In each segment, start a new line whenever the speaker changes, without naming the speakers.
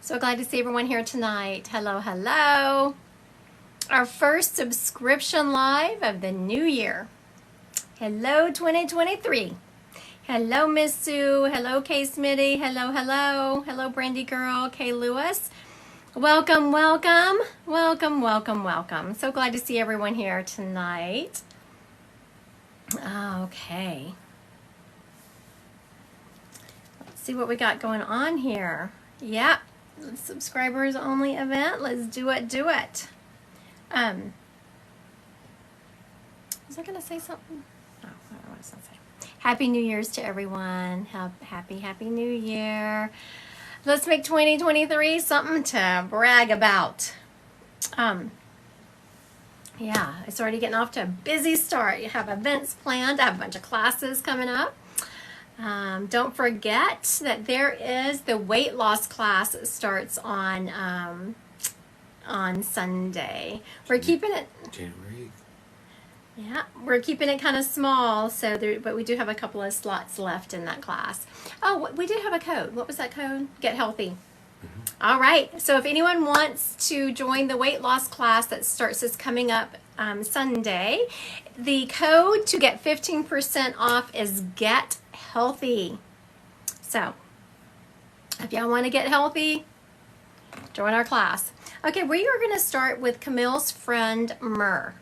So glad to see everyone here tonight. Hello, hello. Our first subscription live of the new year. Hello, 2023. Hello, Miss Sue. Hello, Kay Smitty. Hello, hello. Hello, Brandy Girl. Kay Lewis. Welcome, welcome. Welcome, welcome, welcome. So glad to see everyone here tonight. Okay. Let's see what we got going on here. Yep. Subscribers only event. Let's do it. Was I going to say something? Oh, I don't know what I was going to say. Happy New Year's to everyone. Happy New Year. Let's make 2023 something to brag about. Yeah, it's already getting off to a busy start. You have events planned. I have a bunch of classes coming up. Don't forget that there is the weight loss class that starts on Sunday. We're keeping it
January 8th.
Yeah, we're keeping it kind of small, but we do have a couple of slots left in that class. Oh, we did have a code. What was that code? Get Healthy. Mm-hmm. All right. So if anyone wants to join the weight loss class that starts this coming up Sunday, the code to get 15% off is Get Healthy. So if y'all want to get healthy, join our class. Okay, we are going to start with Camille's friend Myrrh.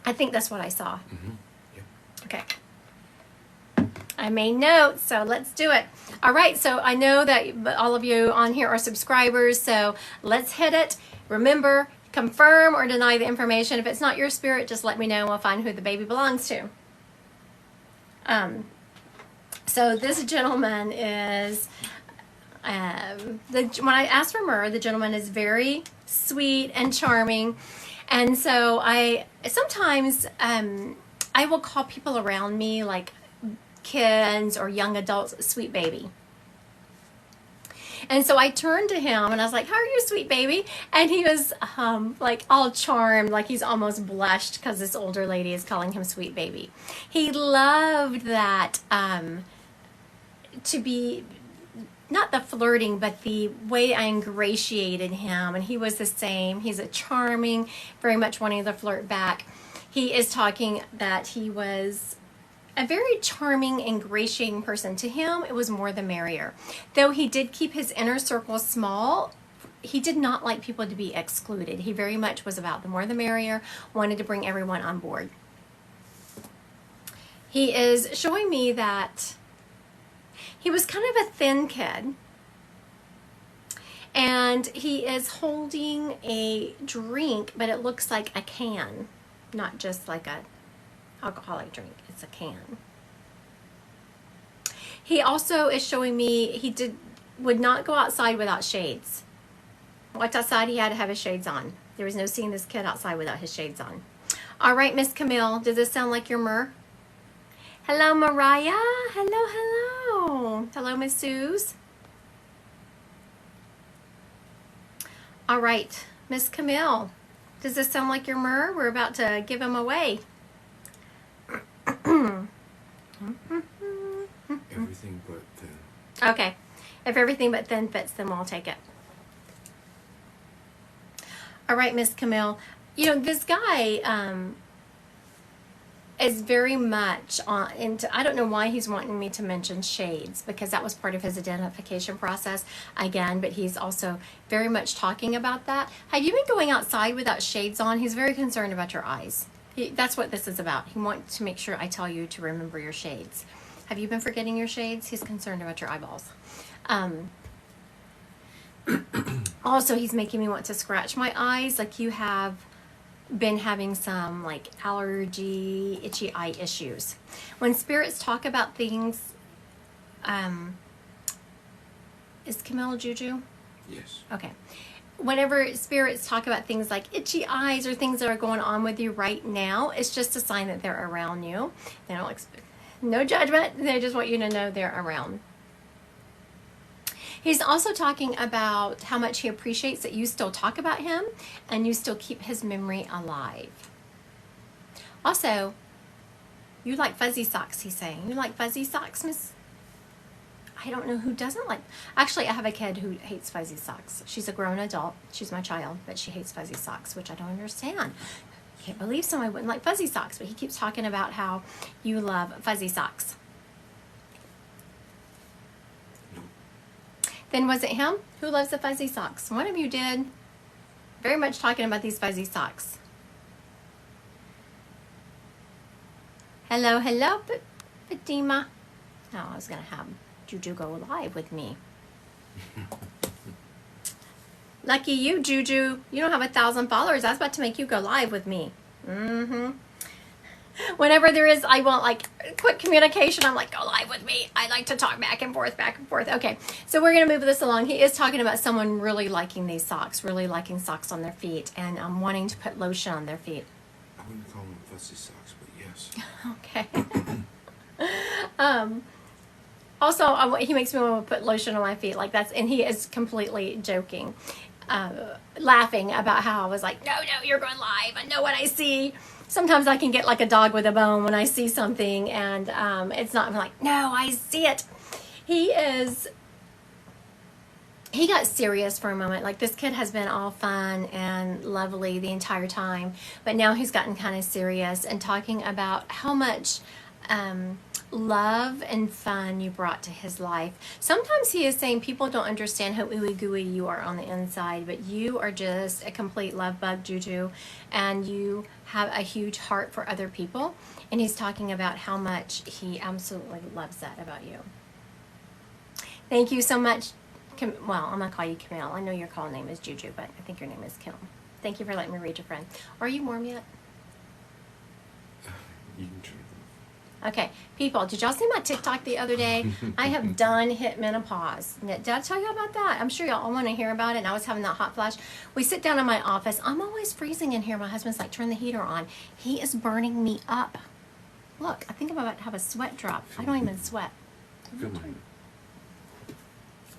I think that's what I saw.
Mm-hmm. Yep.
Okay. I made notes, so let's do it. All right, so I know that all of you on here are subscribers, so let's hit it. Remember, confirm or deny the information. If it's not your spirit, just let me know and we'll find who the baby belongs to. So this gentleman is, when I asked for Myrrh, the gentleman is very sweet and charming. And so sometimes I will call people around me, like kids or young adults, sweet baby. And so I turned to him and I was like, how are you, sweet baby? And he was like all charmed, like he's almost blushed because this older lady is calling him sweet baby. He loved that to be, not the flirting, but the way I ingratiated him. And he was the same. He's a charming, very much wanting to flirt back. He is talking that he was a very charming, ingratiating person. To him, it was more the merrier. Though he did keep his inner circle small, he did not like people to be excluded. He very much was about the more the merrier, wanted to bring everyone on board. He is showing me that he was kind of a thin kid. And he is holding a drink, but it looks like a can, not just like a alcoholic drink. It's a can. He also is showing me he would not go outside without shades. Walked outside, he had to have his shades on. There was no seeing this kid outside without his shades on. All right, Miss Camille, does this sound like your Myrrh? Hello, Mariah. Hello. Hello, Miss Suze. All right, Miss Camille, does this sound like your Myrrh? We're about to give him away.
Everything but thin.
Okay. If everything but thin fits, then we'll take it. All right, Miss Camille. You know, this guy is very much into, I don't know why he's wanting me to mention shades, because that was part of his identification process again, but he's also very much talking about that. Have you been going outside without shades on? He's very concerned about your eyes. That's what this is about. He wants to make sure I tell you to remember your shades. Have you been forgetting your shades? He's concerned about your eyeballs. Also, he's making me want to scratch my eyes, like you have been having some like allergy, itchy eye issues. When spirits talk about things, is Camille Juju?
Yes.
Okay. Whenever spirits talk about things like itchy eyes or things that are going on with you right now, it's just a sign that they're around you. They don't expect, no judgment. They just want you to know they're around. He's also talking about how much he appreciates that you still talk about him and you still keep his memory alive. Also, you like fuzzy socks, he's saying. You like fuzzy socks, Miss? I don't know who doesn't like. Actually, I have a kid who hates fuzzy socks. She's a grown adult. She's my child, but she hates fuzzy socks, which I don't understand. Can't believe someone wouldn't like fuzzy socks, but he keeps talking about how you love fuzzy socks.
No.
Then was it him? Who loves the fuzzy socks? One of you did. Very much talking about these fuzzy socks. Hello, hello, Fatima. Oh, I was going to have Juju go live with me. Lucky you, Juju. You don't have 1,000 followers. I was about to make you go live with me. Whenever there is, I want like quick communication. I'm like, go live with me. I like to talk back and forth, back and forth. Okay, so we're going to move this along. He is talking about someone really liking these socks, really liking socks on their feet, and wanting to put lotion on their feet.
I wouldn't call them fuzzy socks, but yes.
Okay. Also, he makes me want to put lotion on my feet like that's, and he is completely joking, laughing about how I was like, no, you're going live. I know what I see. Sometimes I can get like a dog with a bone when I see something, and it's not, I'm like, no, I see it. He got serious for a moment. Like, this kid has been all fun and lovely the entire time, but now he's gotten kind of serious and talking about how much love and fun you brought to his life. Sometimes he is saying people don't understand how ooey gooey you are on the inside, but you are just a complete love bug, Juju, and you have a huge heart for other people. And he's talking about how much he absolutely loves that about you. Thank you so much. Well, I'm going to call you Camille. I know your call name is Juju, but I think your name is Kim. Thank you for letting me read your friend. Are you warm yet?
You can turn it
Okay, people, did y'all see my TikTok the other day? I have done hit menopause. Did I tell you about that? I'm sure y'all all want to hear about it, and I was having that hot flash. We sit down in my office. I'm always freezing in here. My husband's like, turn the heater on. He is burning me up. Look, I think I'm about to have a sweat drop. I don't even sweat.
off. Feel mine.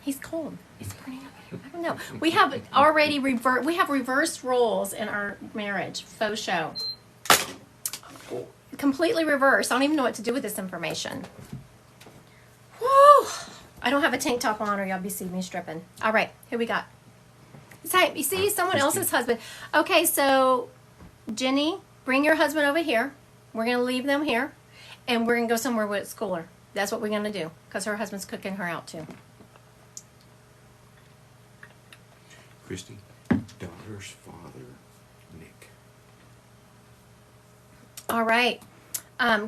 He's cold. He's burning up. I don't know. We have already reversed roles in our marriage. Faux show. Completely reversed. I don't even know what to do with this information. Woo! I don't have a tank top on, or y'all be seeing me stripping. All right, here we got. You see, someone else's husband. Okay, so Jenny, bring your husband over here. We're gonna leave them here, and we're gonna go somewhere where it's cooler. That's what we're gonna do, because her husband's cooking her out too.
Christy, daughter's father, Nick.
All right,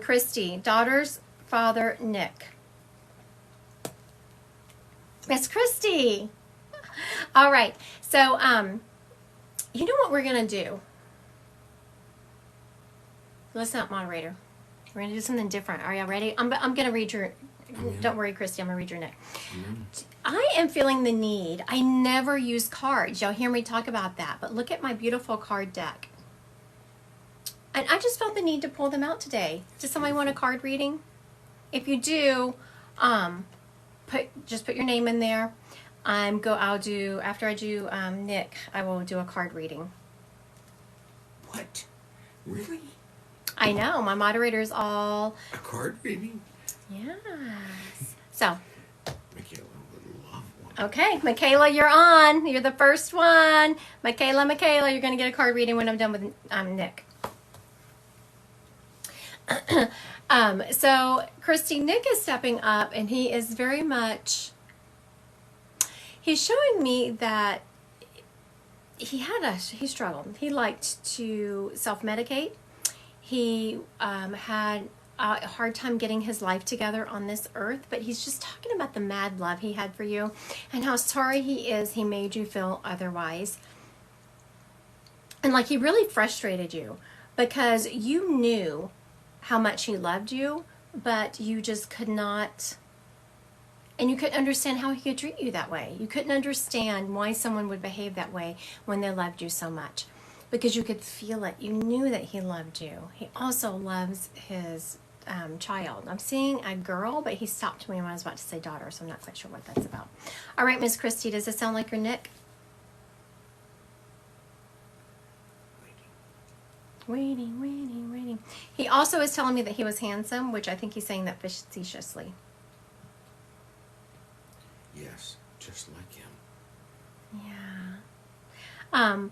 Christy, daughter's father, Nick. Miss Christy. All right, so you know what we're gonna do? Listen up, moderator. We're gonna do something different. Are y'all ready? I'm gonna read your. Don't worry, Christy. I'm gonna read your Nick. I am feeling the need. I never use cards. Y'all hear me talk about that, but look at my beautiful card deck. And I just felt the need to pull them out today. Does somebody want a card reading? If you do, just put your name in there. I'll do, after I do Nick, I will do a card reading.
What? Really?
I know, my moderators all.
A card reading?
Yes. So.
Michaela would love one.
Okay, Michaela, you're on. You're the first one. Michaela, you're going to get a card reading when I'm done with Nick. So Christy, Nick is stepping up, and he is very much, he's showing me that he struggled. He liked to self-medicate. He had a hard time getting his life together on this earth, but he's just talking about the mad love he had for you and how sorry he is he made you feel otherwise. And like, he really frustrated you because you knew how much he loved you, but you just could not, and you couldn't understand how he could treat you that way. You couldn't understand why someone would behave that way when they loved you so much, because you could feel it. You knew that he loved you. He also loves his child. I'm seeing a girl, but he stopped me when I was about to say daughter, so I'm not quite sure what that's about. All right, Miss Christy, does this sound like your Nick? Waiting. He also is telling me that he was handsome, which I think he's saying that facetiously.
Yes, just like him.
Yeah.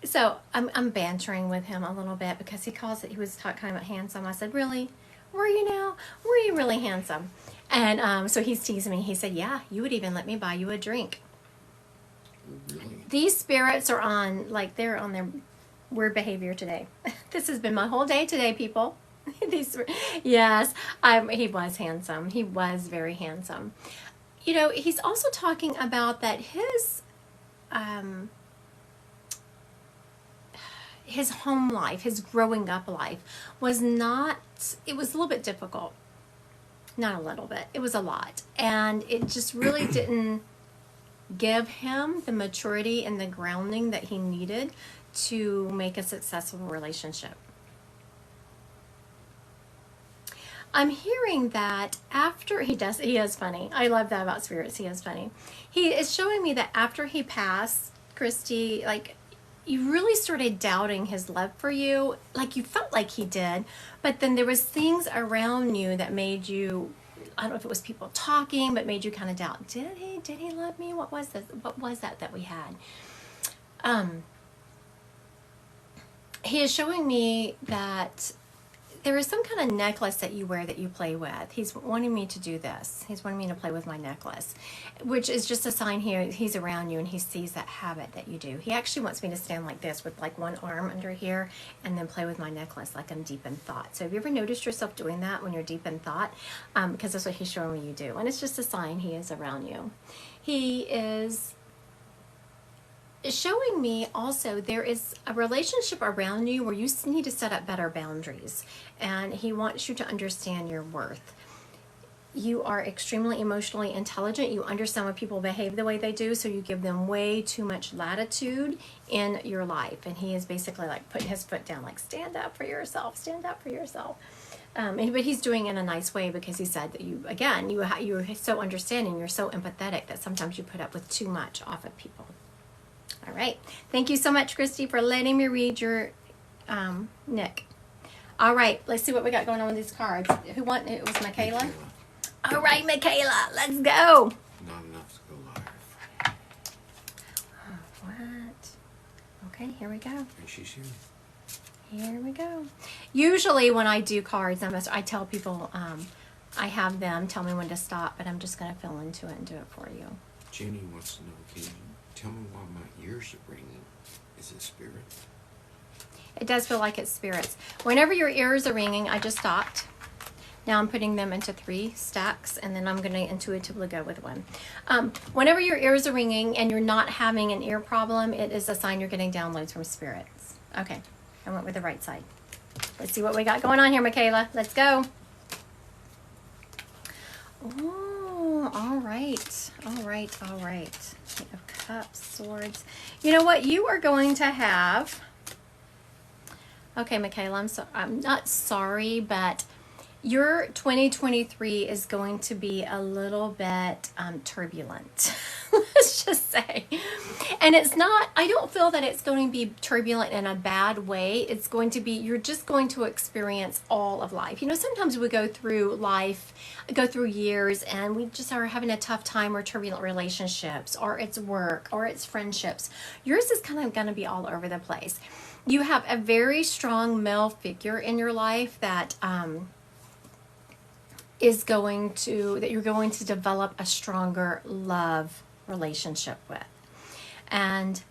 So I'm bantering with him a little bit because he was talking about handsome. I said, really? Were you now? Were you really handsome? And so he's teasing me. He said, yeah, you would even let me buy you a drink.
Really?
These spirits are they're on their weird behavior today. This has been my whole day today, people. Yes, he was handsome. He was very handsome. He's also talking about that his home life, his growing up life it was a little bit difficult. Not a little bit, it was a lot. And it just really didn't give him the maturity and the grounding that he needed to make a successful relationship. I'm hearing that after he is funny. I love that about spirits. He is funny. He is showing me that after he passed, Christy, you really started doubting his love for you. You felt like he did, but then there was things around you that made you, I don't know if it was people talking, but made you kind of doubt, did he love me? What was this? What was that we had? He is showing me that there is some kind of necklace that you wear that you play with. He's wanting me to do this. He's wanting me to play with my necklace, which is just a sign he's around you and he sees that habit that you do. He actually wants me to stand like this with one arm under here and then play with my necklace like I'm deep in thought. So have you ever noticed yourself doing that when you're deep in thought? Because that's what he's showing me you do. And it's just a sign he is around you. He is showing me also there is a relationship around you where you need to set up better boundaries, and he wants you to understand your worth. You are extremely emotionally intelligent. You understand why people behave the way they do, so you give them way too much latitude in your life. And he is basically putting his foot down, stand up for yourself, stand up for yourself. But he's doing it in a nice way because he said that you're so understanding, you're so empathetic that sometimes you put up with too much off of people. All right. Thank you so much, Christy, for letting me read your Nick. All right. Let's see what we got going on with these cards. It was Michaela? All right, Michaela. Let's go.
Not enough to go live.
What? Okay, here we go.
And she's here.
Here we go. Usually when I do cards, I tell people I have them tell me when to stop, but I'm just going to fill into it and do it for you.
Jenny wants to know, can you tell me why my ears are ringing? Is it spirit?
It does feel like it's spirits. Whenever your ears are ringing, I just stopped. Now I'm putting them into 3 stacks, and then I'm going to intuitively go with 1. Whenever your ears are ringing and you're not having an ear problem, it is a sign you're getting downloads from spirits. Okay, I went with the right side. Let's see what we got going on here, Michaela. Let's go. Oh, all right. All right, all right. Eight of Cups, Swords. You know what? You are going to have... Okay, Michaela, I'm not sorry, but your 2023 is going to be a little bit turbulent. Let's just say. And I don't feel that it's going to be turbulent in a bad way. It's going to be, you're just going to experience all of life. Sometimes we go through life, go through years, and we just are having a tough time or turbulent relationships, or it's work, or it's friendships. Yours is kind of going to be all over the place. You have a very strong male figure in your life that you're going to develop a stronger love relationship with. And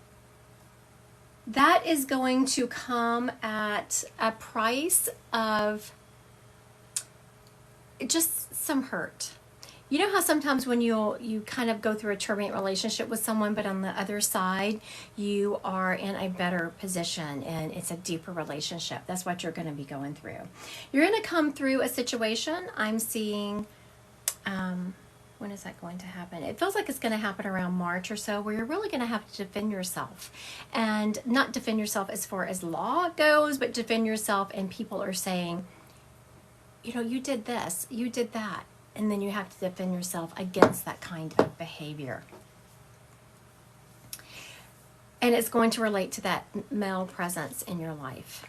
that is going to come at a price of just some hurt. You know how sometimes when you kind of go through a turbulent relationship with someone, but on the other side, you are in a better position and it's a deeper relationship. That's what you're going to be going through. You're going to come through a situation. I'm seeing, when is that going to happen? It feels like it's going to happen around March or so, where you're really going to have to defend yourself. And not defend yourself as far as law goes, but defend yourself, and people are saying, you did this, you did that. And then you have to defend yourself against that kind of behavior. And it's going to relate to that male presence in your life.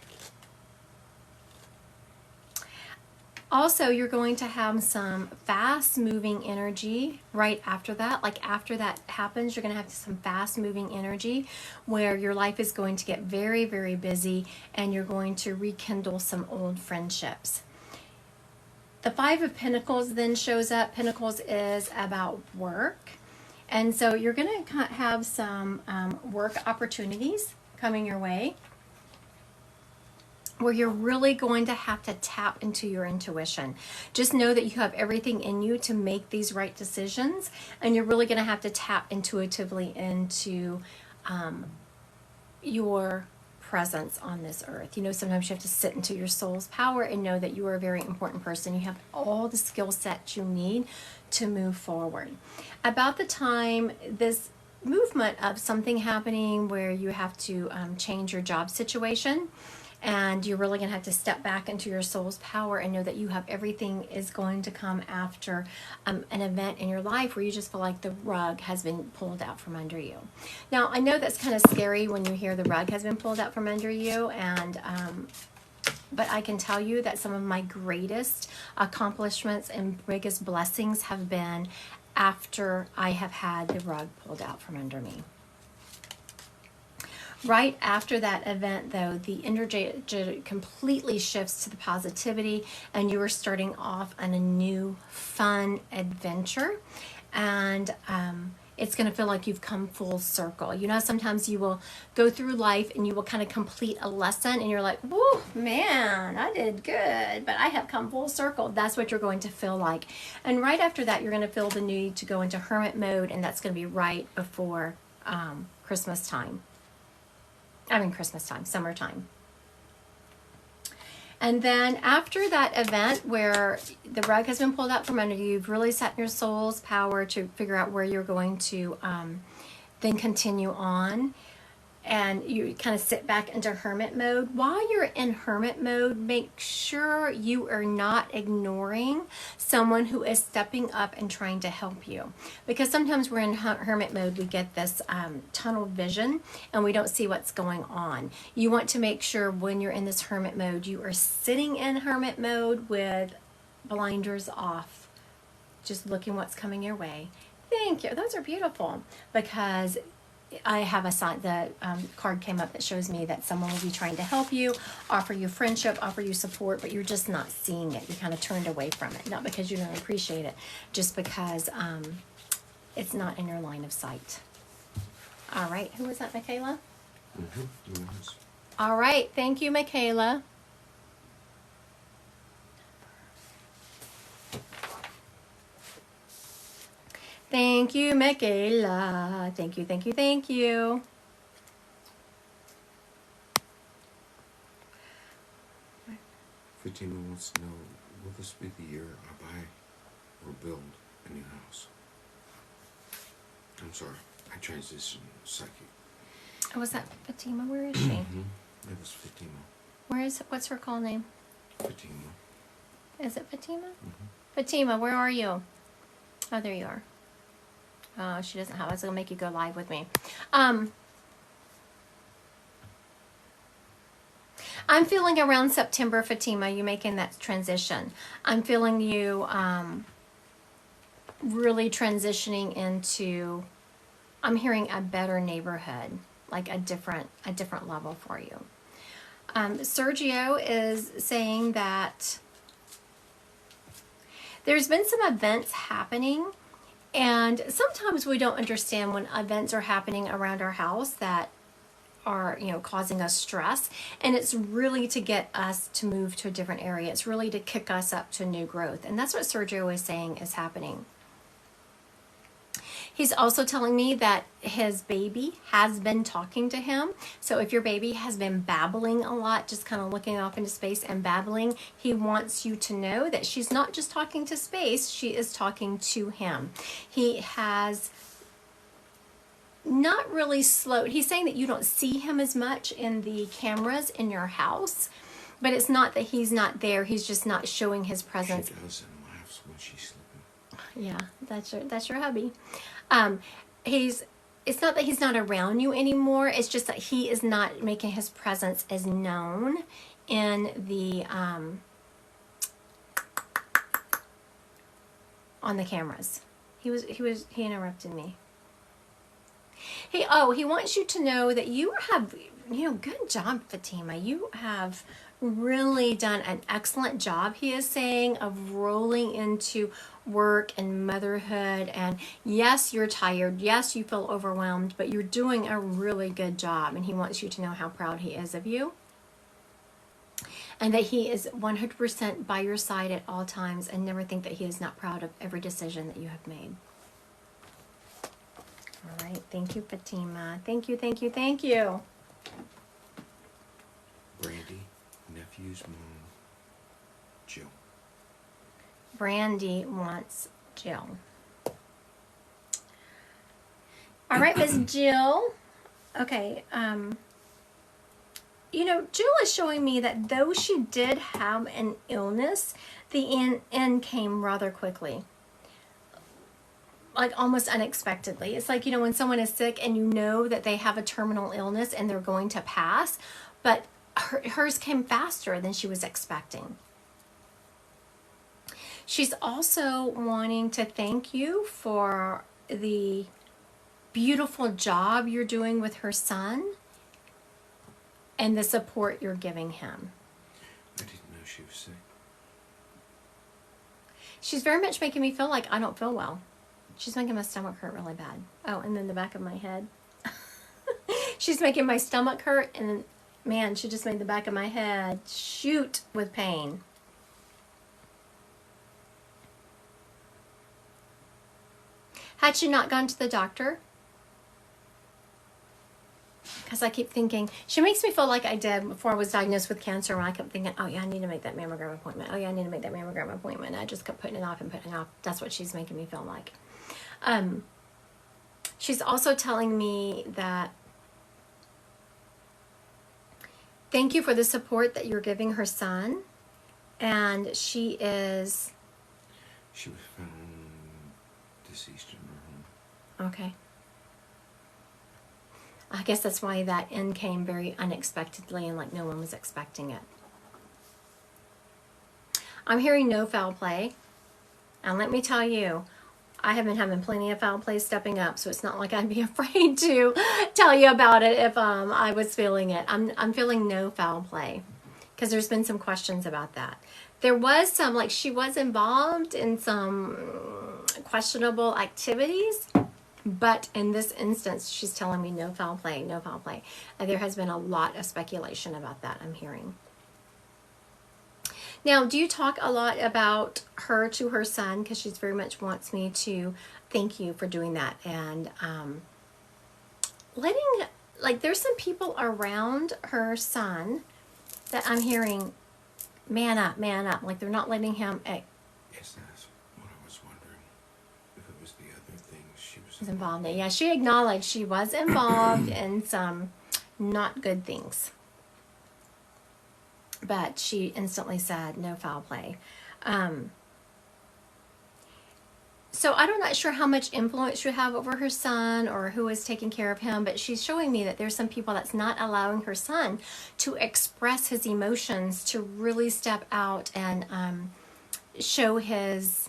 Also, you're going to have some fast moving energy right after that. Like after that happens, you're going to have some fast moving energy where your life is going to get very, very busy and you're going to rekindle some old friendships. The Five of Pentacles then shows up. Pentacles is about work. And so you're going to have some work opportunities coming your way, where you're really going to have to tap into your intuition. Just know that you have everything in you to make these right decisions, and you're really going to have to tap intuitively into your presence on this earth. You know, sometimes you have to sit into your soul's power and know that you are a very important person. You have all the skill sets you need to move forward. About the time this movement of something happening where you have to change your job situation, and you're really going to have to step back into your soul's power and know that you have everything is going to come after an event in your life where you just feel like the rug has been pulled out from under you. Now, I know that's kind of scary when you hear the rug has been pulled out from under you, and but I can tell you that some of my greatest accomplishments and biggest blessings have been after I have had the rug pulled out from under me. Right after that event, though, the energy completely shifts to the positivity, and you are starting off on a new, fun adventure. And it's going to feel like you've come full circle. You know, sometimes you will go through life and you will kind of complete a lesson, and you're like, whoa, man, I did good, but I have come full circle. That's what you're going to feel like. And right after that, you're going to feel the need to go into hermit mode, and that's going to be right before Christmas time. Summertime. And then after that event where the rug has been pulled out from under you, you've really set in your soul's power to figure out where you're going to then continue on. And you kind of sit back into hermit mode. While you're in hermit mode, make sure you are not ignoring someone who is stepping up and trying to help you. Because sometimes we're in hermit mode, we get this tunnel vision and we don't see what's going on. You want to make sure when you're in this hermit mode, you are sitting in hermit mode with blinders off, just looking what's coming your way. Thank you. Those are beautiful, because I have a sign, the card came up that shows me that someone will be trying to help you, offer you friendship, offer you support, but you're just not seeing it. You kind of turned away from it. Not because you don't appreciate it, just because it's not in your line of sight. All right. Who was that, Michaela?
Mm-hmm. Yes.
All right. Thank you, Michaela. Thank you, Michaela. Thank you, thank you, thank you.
Fatima wants to know, will this be the year I buy or build a new house? I'm sorry, I transitioned psychic.
Oh, was that Fatima? Where is she?
It was Fatima.
What's her call name?
Fatima.
Is it Fatima? Fatima, where are you? Oh, there you are. Oh, she doesn't have it. It's going to make you go live with me. I'm feeling around September, Fatima, you making that transition. I'm feeling you really transitioning into, I'm hearing a better neighborhood, like a different level for you. Sergio is saying that there's been some events happening, and sometimes we don't understand when events are happening around our house that are, causing us stress. And it's really to get us to move to a different area. It's really to kick us up to new growth. And that's what Sergio is saying is happening. He's also telling me that his baby has been talking to him. So if your baby has been babbling a lot, just kind of looking off into space and babbling, he wants you to know that she's not just talking to space, she is talking to him. He has not really slowed. He's saying that you don't see him as much in the cameras in your house, but it's not that he's not there. He's just not showing his presence.
She does and laughs when she's sleeping.
Yeah, that's your hubby. It's not that he's not around you anymore. It's just that he is not making his presence as known in the on the cameras. He interrupted me. He wants you to know that you have, good job, Fatima. You have really done an excellent job, he is saying, of rolling into work and motherhood. And yes, you're tired. Yes, you feel overwhelmed, but you're doing a really good job. And he wants you to know how proud he is of you. And that he is 100% by your side at all times, and never think that he is not proud of every decision that you have made. All right. Thank you, Fatima. Thank you, thank you, thank you.
Brandy, nephew's mom, Jill.
Brandy wants Jill. All right, Miss Jill. Okay. Jill is showing me that though she did have an illness, the end came rather quickly. Like almost unexpectedly. It's like, when someone is sick and you know that they have a terminal illness and they're going to pass, but hers came faster than she was expecting. She's also wanting to thank you for the beautiful job you're doing with her son and the support you're giving him.
I didn't know she was sick.
She's very much making me feel like I don't feel well. She's making my stomach hurt really bad. Oh, and then the back of my head. She's making my stomach hurt, and then, man, she just made the back of my head shoot with pain. Had she not gone to the doctor? Because I keep thinking, she makes me feel like I did before I was diagnosed with cancer, when I kept thinking, oh yeah, I need to make that mammogram appointment. Oh yeah, I need to make that mammogram appointment. I just kept putting it off and putting it off. That's what she's making me feel like. She's also telling me that thank you for the support that you're giving her son. And she was
found deceased in her home.
Okay. I guess that's why that end came very unexpectedly and like no one was expecting it. I'm hearing no foul play. And let me tell you, I have been having plenty of foul play stepping up, so it's not like I'd be afraid to tell you about it if I was feeling it. I'm feeling no foul play because there's been some questions about that. There was some, like she was involved in some questionable activities, but in this instance, she's telling me no foul play, no foul play. There has been a lot of speculation about that, I'm hearing. Now, do you talk a lot about her to her son? Because she very much wants me to thank you for doing that. And there's some people around her son that I'm hearing, man up, man up. Like they're not letting him.
Yes, that's what I was wondering. If it was the other things she was
involved in. Yeah, she acknowledged she was involved in some not good things. But she instantly said no foul play. So I'm not sure how much influence you have over her son or who is taking care of him, but she's showing me that there's some people that's not allowing her son to express his emotions, to really step out and show his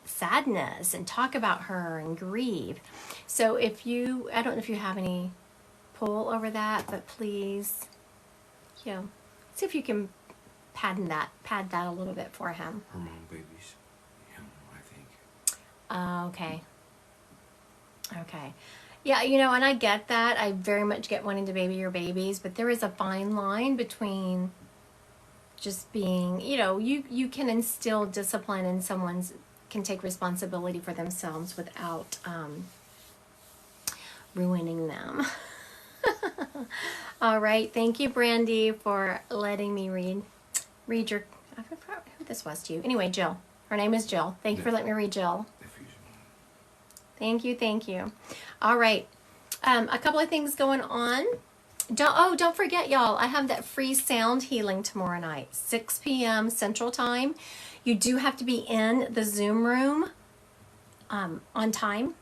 sadness and talk about her and grieve. So I don't know if you have any pull over that, but please, see if you can pad that a little bit for him.
Her mom babies him, I think.
Okay. Yeah, and I get that. I very much get wanting to baby your babies, but there is a fine line between just being, you can instill discipline and someone can take responsibility for themselves without ruining them. All right. Thank you, Brandy, for letting me read your, I forgot who this was to you. Anyway, Jill. Her name is Jill. Thank you for letting me read Jill. Thank you. All right. A couple of things going on. Don't forget, y'all, I have that free sound healing tomorrow night, 6 p.m. Central Time. You do have to be in the Zoom room on time,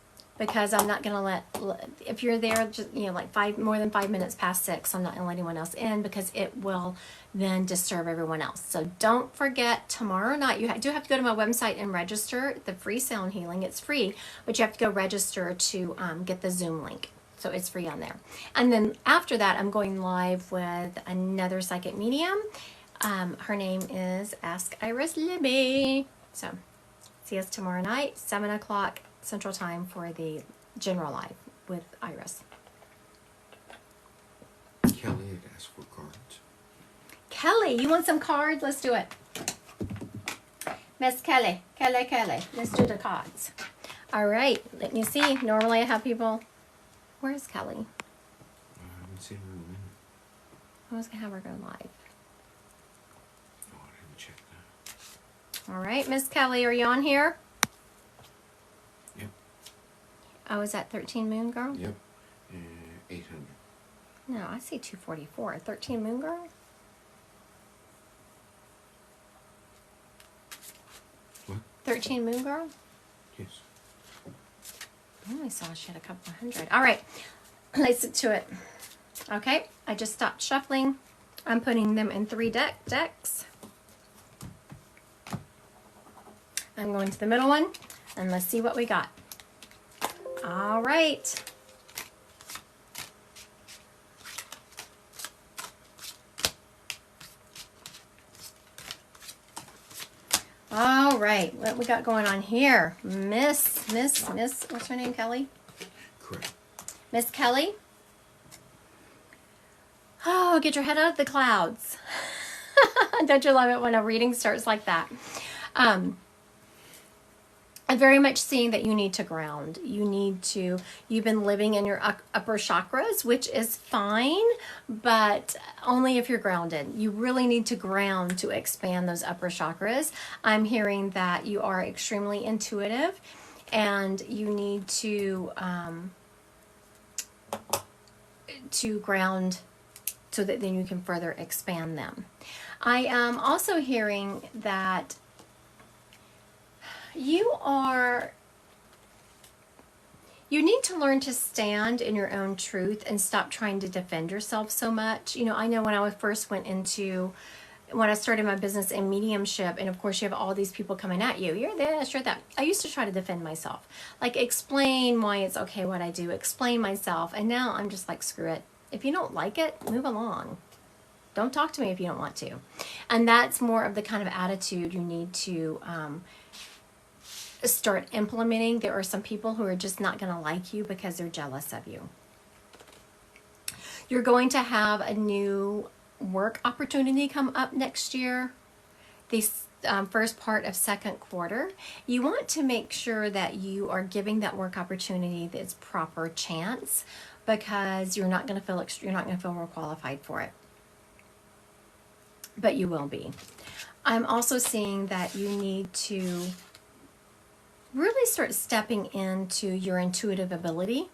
because I'm not going to if you're there, just, like more than 5 minutes past 6, I'm not going to let anyone else in because it will then disturb everyone else. So don't forget, tomorrow night, you do have to go to my website and register the free sound healing. It's free, but you have to go register to get the Zoom link. So it's free on there. And then after that, I'm going live with another psychic medium. Her name is Ask Iris Libby. So see us tomorrow night, 7 o'clock Central Time for the general live with Iris.
Kelly had asked for cards.
Kelly, you want some cards? Let's do it. Miss Kelly. Let's do the cards. All right, let me see. Normally I have people. Where's Kelly?
I haven't seen her in a minute.
I was going to have her go live.
Oh, I didn't check that.
All right, Miss Kelly, are you on here?
Yep.
Oh, is that 13 Moon Girl?
Yep. 800.
No, I see 244. 13 Moon Girl?
What?
13 Moon Girl?
Yes.
I only saw she had a couple hundred. All right, let's get to it. Okay, I just stopped shuffling. I'm putting them in 3 decks. I'm going to the middle one, and let's see what we got. All right. All right, what we got going on here? Miss, what's her name, Kelly?
Correct.
Miss Kelly? Oh, get your head out of the clouds. Don't you love it when a reading starts like that? I'm very much seeing that you need to ground. You've been living in your upper chakras, which is fine, but only if you're grounded. You really need to ground to expand those upper chakras. I'm hearing that you are extremely intuitive and you need to ground so that then you can further expand them. I am also hearing that you need to learn to stand in your own truth and stop trying to defend yourself so much. I know when I first when I started my business in mediumship, and of course you have all these people coming at you. You're this, you're that. I used to try to defend myself. Like explain why it's okay what I do, explain myself. And now I'm just like, screw it. If you don't like it, move along. Don't talk to me if you don't want to. And that's more of the kind of attitude you need to start implementing. There are some people who are just not going to like you because they're jealous of you. You're going to have a new work opportunity come up next year, the first part of second quarter. You want to make sure that you are giving that work opportunity its proper chance, because you're not going to feel more qualified for it, but you will be. I'm also seeing that you need to really start stepping into your intuitive ability.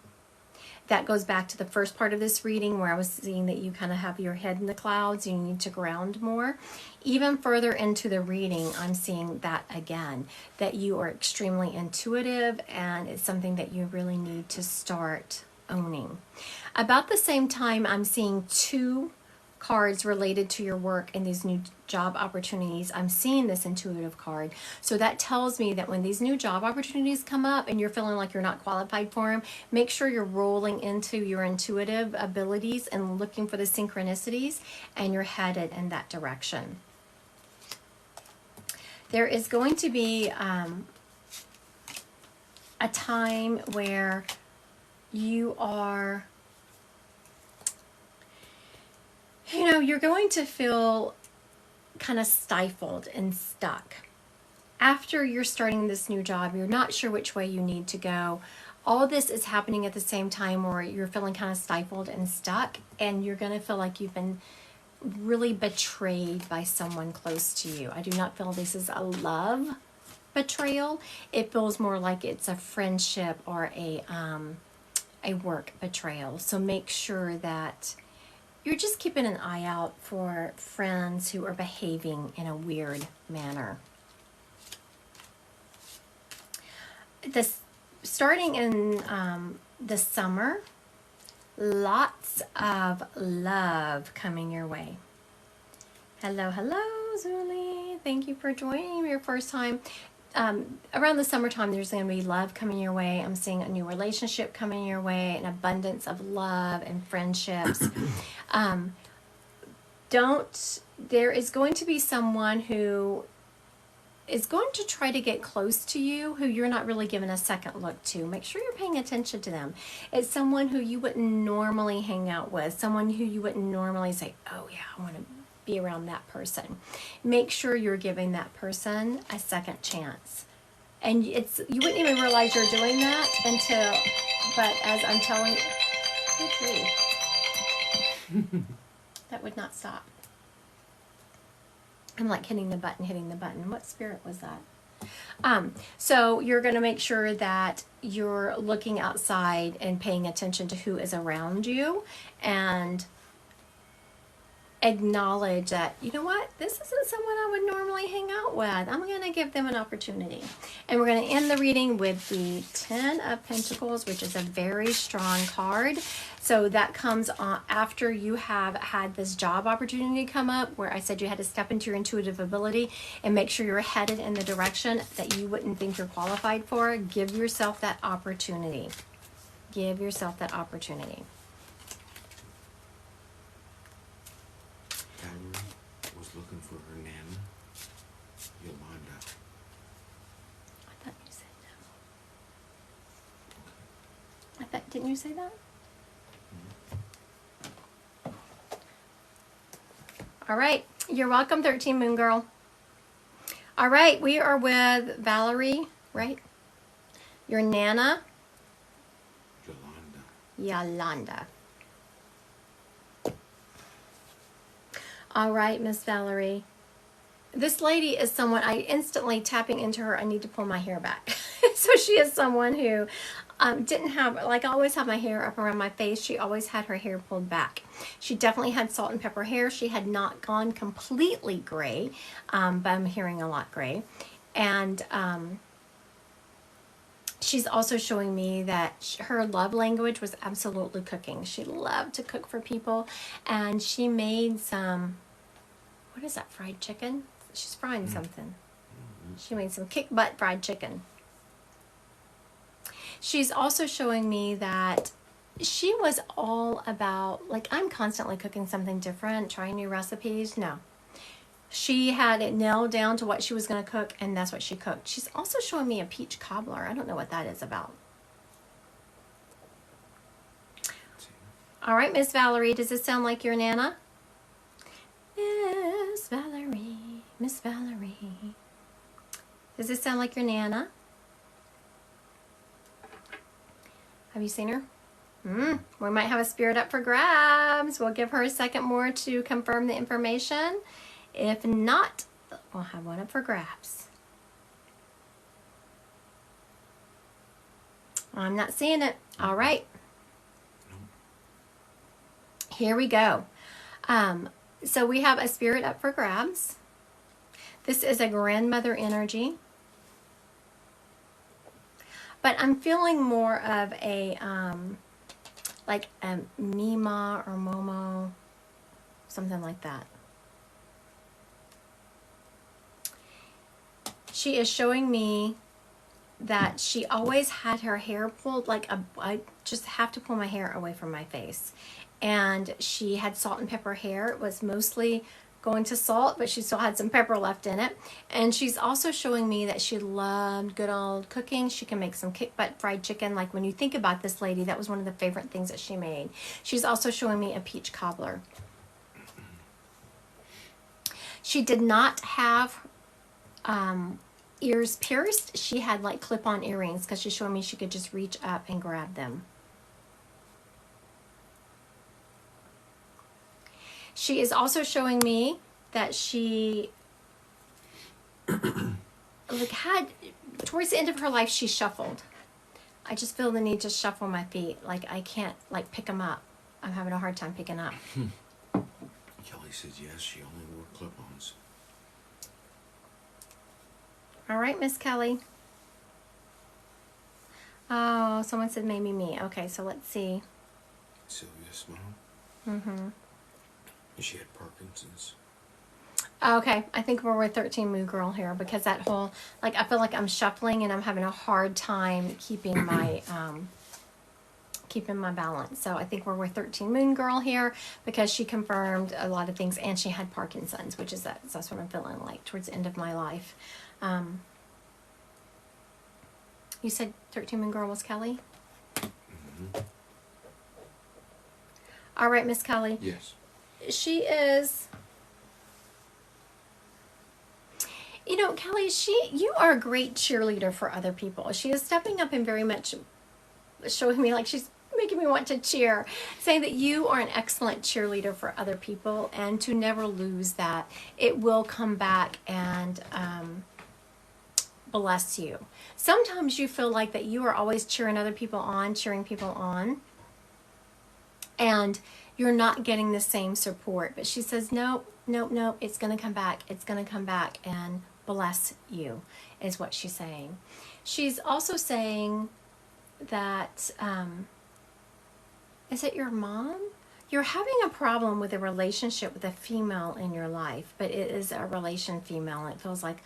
That goes back to the first part of this reading where I was seeing that you kind of have your head in the clouds. You need to ground more. Even further into the reading, I'm seeing that again, that you are extremely intuitive and it's something that you really need to start owning. About the same time, I'm seeing 2 cards related to your work and these new job opportunities. I'm seeing this intuitive card. So that tells me that when these new job opportunities come up and you're feeling like you're not qualified for them, make sure you're rolling into your intuitive abilities and looking for the synchronicities, and you're headed in that direction. There is going to be a time where you are, you're going to feel kind of stifled and stuck. After you're starting this new job, you're not sure which way you need to go. All this is happening at the same time where you're feeling kind of stifled and stuck, and you're going to feel like you've been really betrayed by someone close to you. I do not feel this is a love betrayal. It feels more like it's a friendship or a work betrayal. So make sure that you're just keeping an eye out for friends who are behaving in a weird manner. starting in the summer, lots of love coming your way. Hello, hello, Zuli. Thank you for joining me your first time. Around the summertime, there's going to be love coming your way. I'm seeing a new relationship coming your way, an abundance of love and friendships. There is going to be someone who is going to try to get close to you who you're not really giving a second look to. Make sure you're paying attention to them. It's someone who you wouldn't normally hang out with, someone who you wouldn't normally say, oh yeah, I want to be around that person. Make sure you're giving that person a second chance. And you wouldn't even realize you're doing that but as I'm telling you, okay, that would not stop. I'm like hitting the button. What spirit was that? So you're going to make sure that you're looking outside and paying attention to who is around you and acknowledge that, you know what, this isn't someone I would normally hang out with. I'm going to give them an opportunity. And we're going to end the reading with the 10 of Pentacles, which is a very strong card. So that comes on after you have had this job opportunity come up where I said you had to step into your intuitive ability and make sure you're headed in the direction that you wouldn't think you're qualified for. Give yourself that opportunity. Give yourself that opportunity.
Valerie was looking for her nana, Yolanda.
I thought you said no. Didn't you say that? All right. You're welcome, 13 Moon Girl. All right. We are with Valerie, right? Your Nana. Yolanda. All right, Miss Valerie. This lady is someone I instantly tapping into her. I need to pull my hair back. So she is someone who didn't have, like I always have my hair up around my face. She always had her hair pulled back. She definitely had salt and pepper hair. She had not gone completely gray, but I'm hearing a lot gray. And she's also showing me that her love language was absolutely cooking. She loved to cook for people. And she made some, what is that, fried chicken? She's frying something. She made some kick butt fried chicken. She's also showing me that she was all about, like, I'm constantly cooking something different, trying new recipes. No. She had it nailed down to what she was going to cook, and that's what she cooked. She's also showing me a peach cobbler. I don't know what that is about. All right, Miss Valerie, does this sound like your Nana? Miss Valerie, Miss Valerie. Does this sound like your Nana? Have you seen her? We might have a spirit up for grabs. We'll give her a second more to confirm the information. If not, we'll have one up for grabs. I'm not seeing it. All right. Here we go. So we have a spirit up for grabs. This is a grandmother energy. But I'm feeling more of a, like a Mima or Momo, something like that. She is showing me that she always had her hair pulled, like I just have to pull my hair away from my face. And she had salt and pepper hair. It was mostly going to salt, but she still had some pepper left in it. And she's also showing me that she loved good old cooking. She can make some kick butt fried chicken. Like when you think about this lady, that was one of the favorite things that she made. She's also showing me a peach cobbler. She did not have ears pierced. She had like clip-on earrings because she's showing me she could just reach up and grab them. She is also showing me that she like had, towards the end of her life, she shuffled. I just feel the need to shuffle my feet. Like I can't like pick them up. I'm having a hard time picking up.
Kelly says yes, she only wore clip-ons.
All right, Miss Kelly. Oh, someone said maybe me. Okay, so let's see.
Sylvia smiled.
Mm-hmm.
She had Parkinson's.
Okay, I think we're with 13 Moo Girl here because that whole, like, I feel like I'm shuffling and I'm having a hard time keeping my balance. So I think we're with 13 Moon Girl here because she confirmed a lot of things and she had Parkinson's, which is that's what I'm feeling like towards the end of my life. You said 13 Moon Girl was Kelly?
Mm-hmm.
All right, Miss Kelly.
Yes.
She is... You know, Kelly, you are a great cheerleader for other people. She is stepping up and very much showing me, like, she's making me want to cheer, saying that you are an excellent cheerleader for other people and to never lose that. It will come back and bless you. Sometimes you feel like that you are always cheering people on, and you're not getting the same support. But she says, no, it's going to come back. It's going to come back and bless you, is what she's saying. She's also saying that, is it your mom? You're having a problem with a relationship with a female in your life, but it is a relation female. It feels like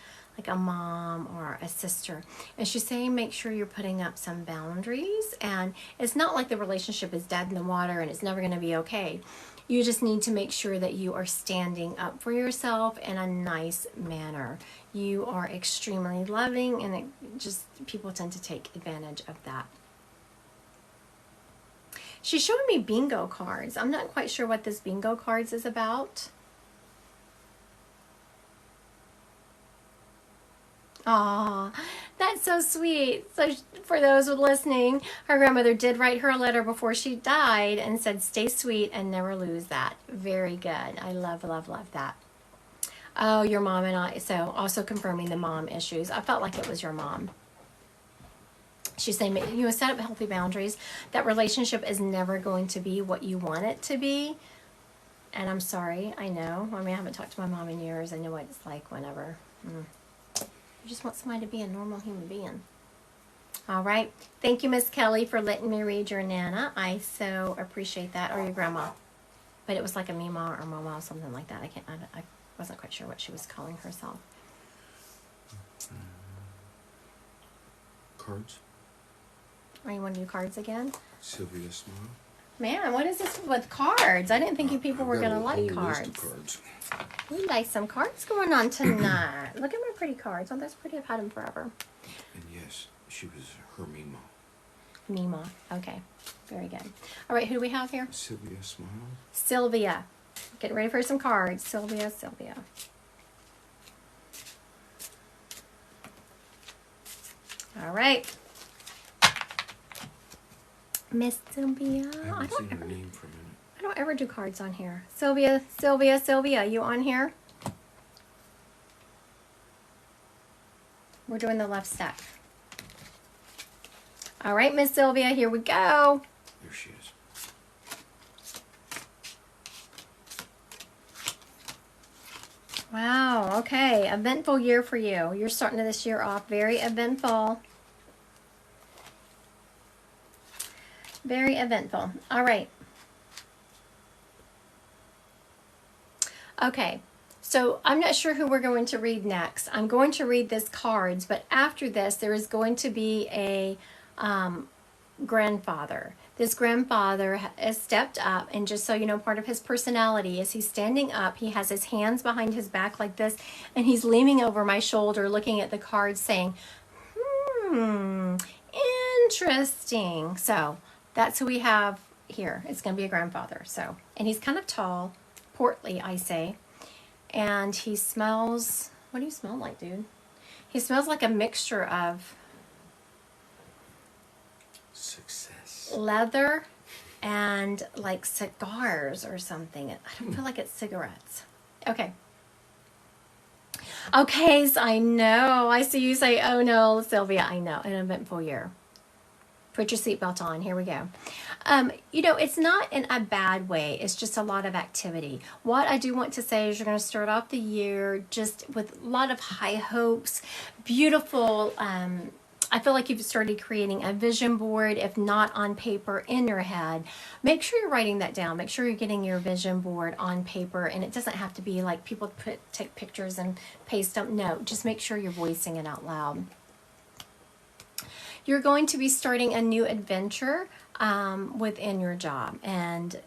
a mom or a sister. And she's saying make sure you're putting up some boundaries. And it's not like the relationship is dead in the water and it's never going to be okay. You just need to make sure that you are standing up for yourself in a nice manner. You are extremely loving, and people tend to take advantage of that. She's showing me bingo cards. I'm not quite sure what this bingo cards is about. Aw, that's so sweet. So for those listening, her grandmother did write her a letter before she died and said, stay sweet and never lose that. Very good. I love, love, love that. Oh, your mom and I. So also confirming the mom issues. I felt like it was your mom. She's saying, set up healthy boundaries. That relationship is never going to be what you want it to be. And I'm sorry, I know. I mean, I haven't talked to my mom in years. I know what it's like whenever. You just want somebody to be a normal human being. All right. Thank you, Miss Kelly, for letting me read your Nana. I so appreciate that. Or your grandma. But it was like a Mima or Mama or something like that. I wasn't quite sure what she was calling herself.
Cards.
Are you want to do cards again?
Sylvia smiled.
Man, what is this with cards? I didn't think you people were going to like cards.
Cards.
We like some cards going on tonight. Look at my pretty cards. Oh, that's pretty. I've had them forever.
And yes, she was her Mima.
Mima. Okay. Very good. All right, who do we have here?
Sylvia smiled.
Sylvia. Getting ready for some cards. Sylvia. All right. Miss Sylvia.
I haven't seen her name for a minute.
I don't ever do cards on here. Sylvia, you on here? We're doing the left stack. All right, Miss Sylvia, here we go.
There she is.
Wow, okay. Eventful year for you. You're starting this year off very eventful. Very eventful. All right. Okay. So I'm not sure who we're going to read next. I'm going to read this cards, but after this, there is going to be a grandfather. This grandfather has stepped up, and just so you know, part of his personality is he's standing up. He has his hands behind his back like this, and he's leaning over my shoulder looking at the cards saying, interesting. So that's who we have here. It's going to be a grandfather. So, and he's kind of tall, portly, I say. And he smells, what do you smell like, dude? He smells like a mixture of
success,
leather, and like cigars or something. I don't feel like it's cigarettes. Okay. Okay, so I know. I see you say, oh no, Sylvia, I know. An eventful year. Put your seatbelt on. Here we go. It's not in a bad way. It's just a lot of activity. What I do want to say is you're going to start off the year just with a lot of high hopes, beautiful I feel like you've started creating a vision board, if not on paper, in your head. Make sure you're writing that down. Make sure you're getting your vision board on paper. And it doesn't have to be like people take pictures and paste them. No, just make sure you're voicing it out loud. You're going to be starting a new adventure within your job, and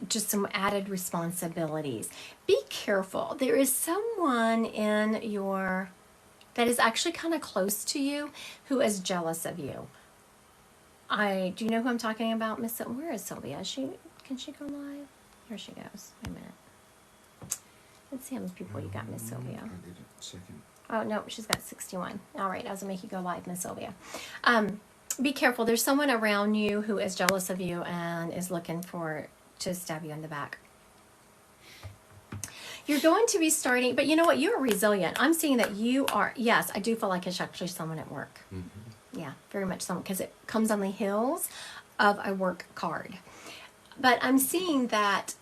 just some added responsibilities. Be careful. There is someone in your that is actually kind of close to you who is jealous of you. Do you know who I'm talking about, Miss? Where is Sylvia? Can she go live? Here she goes. Wait a minute. Let's see how many people you got, Miss Sylvia.
I'll get it second.
Oh no, she's got 61. All right, I was gonna make you go live, Miss Sylvia. Be careful. There's someone around you who is jealous of you and is looking to stab you in the back. You're going to be starting, but you know what? You're resilient. I'm seeing that you are, yes, I do feel like it's actually someone at work. Mm-hmm. Yeah, very much someone, because it comes on the heels of a work card. But I'm seeing that,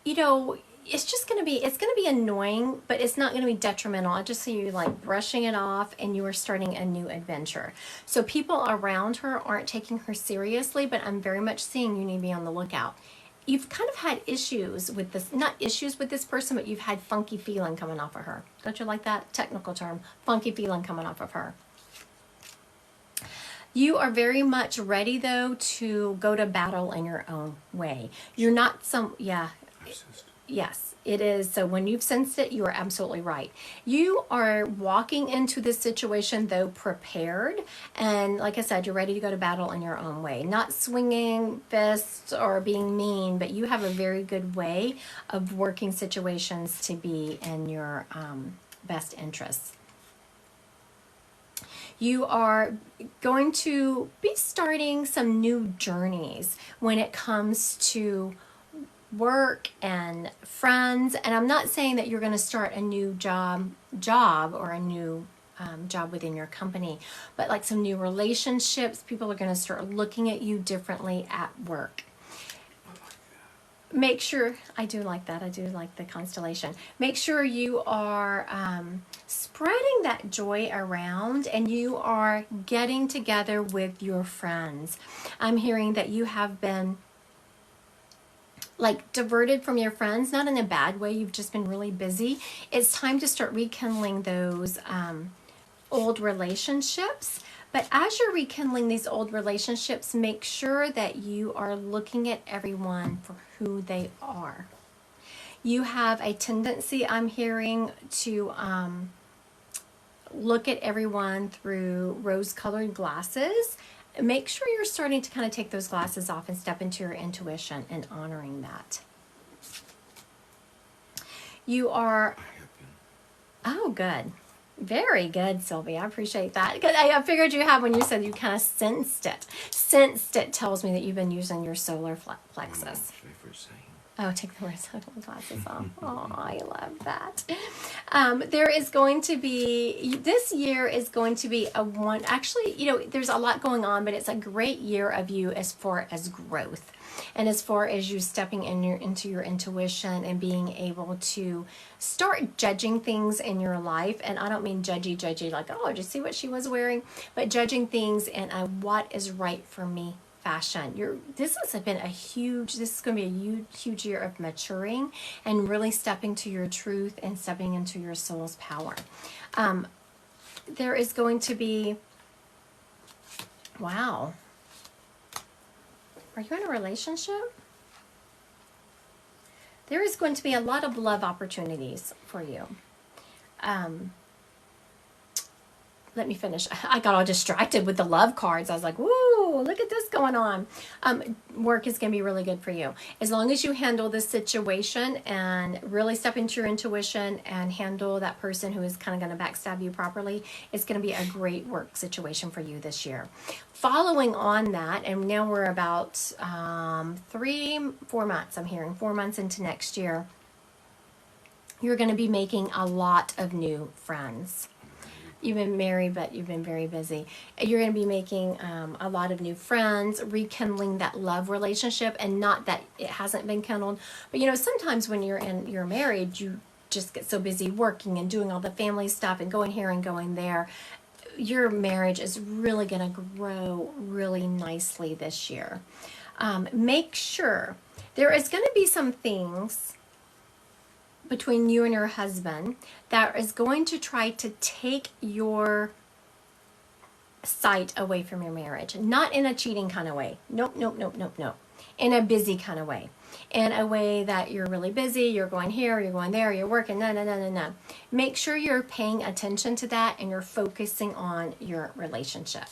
you know, it's going to be annoying, but it's not going to be detrimental. I just see you like brushing it off, and you are starting a new adventure. So people around her aren't taking her seriously, but I'm very much seeing you need to be on the lookout. You've kind of had issues with this, not issues with this person, but you've had funky feeling coming off of her. Don't you like that technical term? Funky feeling coming off of her. You are very much ready, though, to go to battle in your own way. You're not yes, it is. So when you've sensed it, you are absolutely right. You are walking into this situation, though, prepared. And like I said, you're ready to go to battle in your own way. Not swinging fists or being mean, but you have a very good way of working situations to be in your best interests. You are going to be starting some new journeys when it comes to work and friends. And I'm not saying that you're going to start a new job or a new job within your company, but like some new relationships. People are going to start looking at you differently at work. Make sure, I do like that. I do like the constellation. Make sure you are spreading that joy around, and you are getting together with your friends. I'm hearing that you have been like diverted from your friends, not in a bad way. You've just been really busy. It's time to start rekindling those old relationships. But as you're rekindling these old relationships, make sure that you are looking at everyone for who they are. You have a tendency, I'm hearing, to look at everyone through rose-colored glasses. Make sure you're starting to kind of take those glasses off and step into your intuition and honoring that. You are... Oh, good. Very good, Sylvia. I appreciate that. Because I figured you have when you said you kind of sensed it. Sensed it tells me that you've been using your solar plexus. Oh, take the glasses off. Oh, I love that. There is going to be, this year is going to be actually, you know, there's a lot going on, but it's a great year of you as far as growth. And as far as you stepping into your intuition and being able to start judging things in your life. And I don't mean judgy, like, oh, did you see what she was wearing? But judging things in a what is right for me fashion. This is going to be a huge year of maturing and really stepping to your truth and stepping into your soul's power. There is going to be, wow. Are you in a relationship? There is going to be a lot of love opportunities for you. Let me finish. I got all distracted with the love cards. I was like, woo, look at this going on. Work is going to be really good for you. As long as you handle this situation and really step into your intuition and handle that person who is kind of going to backstab you properly, it's going to be a great work situation for you this year. Following on that, and now we're about 4 months, I'm hearing 4 months into next year, you're going to be making a lot of new friends. You've been married, but you've been very busy. You're going to be making a lot of new friends, rekindling that love relationship, and not that it hasn't been kindled. But, you know, sometimes when you're married, you just get so busy working and doing all the family stuff and going here and going there. your marriage is really going to grow really nicely this year. Make sure there is going to be some things between you and your husband that is going to try to take your sight away from your marriage. Not in a cheating kind of way. Nope, nope, nope, nope, nope. In a busy kind of way. In a way that you're really busy, you're going here, you're going there, you're working, no. Make sure you're paying attention to that and you're focusing on your relationship.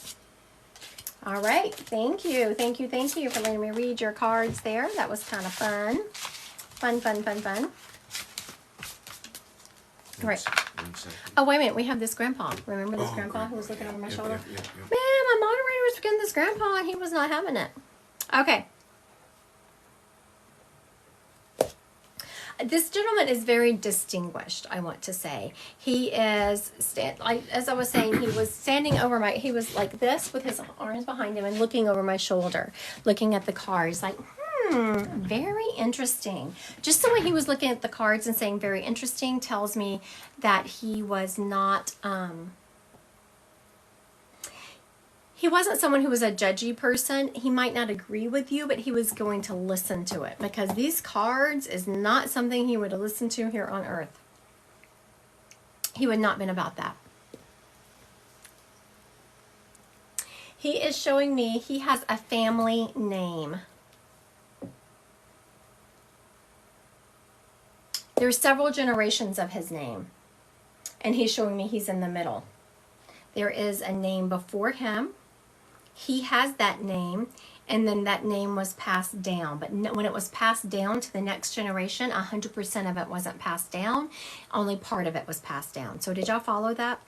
All right, thank you for letting me read your cards there. That was kind of fun. Fun. Right. Oh, wait a minute. We have this grandpa. Remember this grandpa who was looking over my shoulder?
Yep.
Man, my moderator was forgetting this grandpa and he was not having it. Okay. This gentleman is very distinguished, I want to say. He is, like as I was saying, he was standing over he was like this with his arms behind him and looking over my shoulder, looking at the cards like, very interesting. Just the way he was looking at the cards and saying very interesting tells me that he was not, he wasn't someone who was a judgy person. He might not agree with you, but he was going to listen to it because these cards is not something he would have listened to here on earth. He would not have been about that. He is showing me he has a family name. There's several generations of his name, and he's showing me he's in the middle. There is a name before him. He has that name, and then that name was passed down. But when it was passed down to the next generation, 100% of it wasn't passed down. Only part of it was passed down. So did y'all follow that?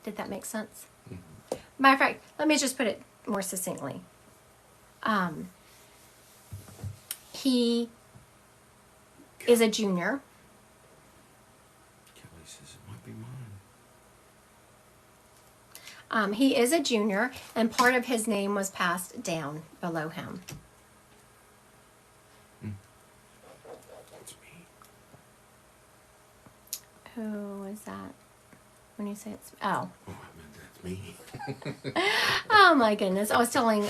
Did that make sense? Mm-hmm. Matter of fact, let me just put it more succinctly. He is a junior.
Kelly says it might be mine.
He is a junior, and part of his name was passed down below him.
That's me.
Who is that? When you say it's... Oh.
Oh, I meant that's me.
Oh, my goodness. I was telling...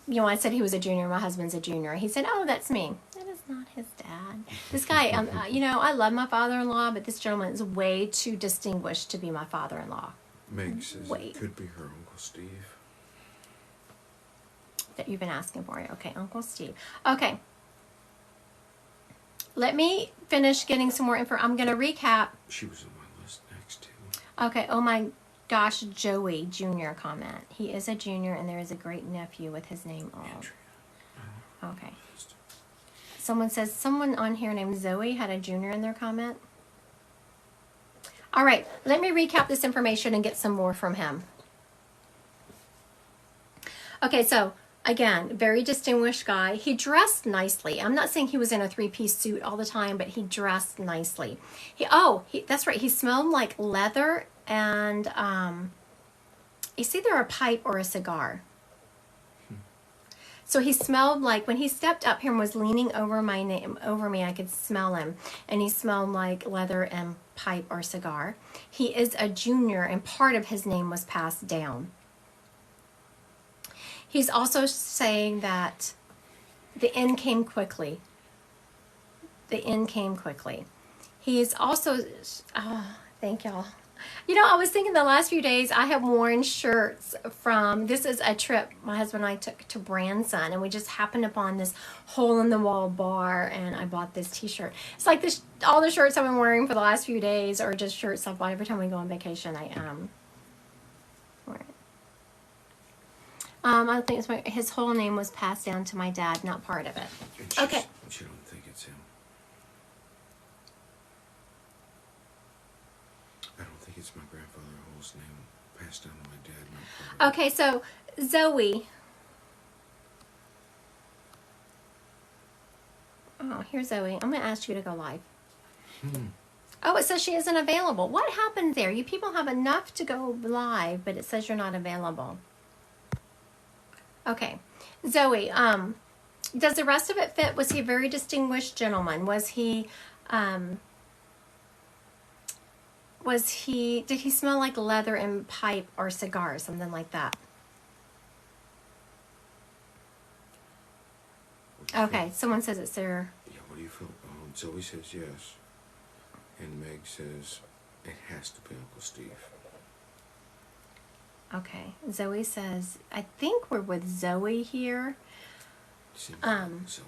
I said he was a junior. My husband's a junior. He said, oh, that's me. That is not his dad. This guy, I love my father-in-law, but this gentleman is way too distinguished to be my father-in-law.
Meg says it could be her Uncle Steve.
That you've been asking for. Okay, Uncle Steve. Okay. Let me finish getting some more info. I'm going to recap.
She was on my list next to.
Okay, oh my gosh, Joey Jr. comment. He is a junior, and there is a great nephew with his name on. Okay. Someone says someone on here named Zoe had a junior in their comment. All right, let me recap this information and get some more from him. Okay, so again, very distinguished guy. He dressed nicely. I'm not saying he was in a three-piece suit all the time, but he dressed nicely. That's right. He smelled like leather and it's either a pipe or a cigar. So he smelled like, when he stepped up here and was leaning over me, I could smell him. And he smelled like leather and pipe or cigar. He is a junior, and part of his name was passed down. He's also saying that the end came quickly. The end came quickly. He is also, thank y'all. I was thinking the last few days I have worn shirts from, this is a trip my husband and I took to Branson, and we just happened upon this hole-in-the-wall bar, and I bought this t-shirt. It's like this, all the shirts I've been wearing for the last few days are just shirts I've bought every time we go on vacation. I think his whole name was passed down to my dad, not part of it. Okay.
She don't think it's him. I don't think it's my grandfather whose name passed down to my dad, not part of it.
Okay, so Zoe. Oh, here's Zoe. I'm going to ask you to go live. Oh, it says she isn't available. What happened there? You people have enough to go live, but it says you're not available. Okay. Zoe, does the rest of it fit? Was he a very distinguished gentleman? Was he did he smell like leather and pipe or cigar, something like that?
What do you
Okay,
feel?
someone says it's Sarah.
Yeah, what do you feel? Zoe says yes. And Meg says it has to be Uncle Steve.
Okay, Zoe says, I think we're with Zoe here.
Seems
Um,
like Zoe.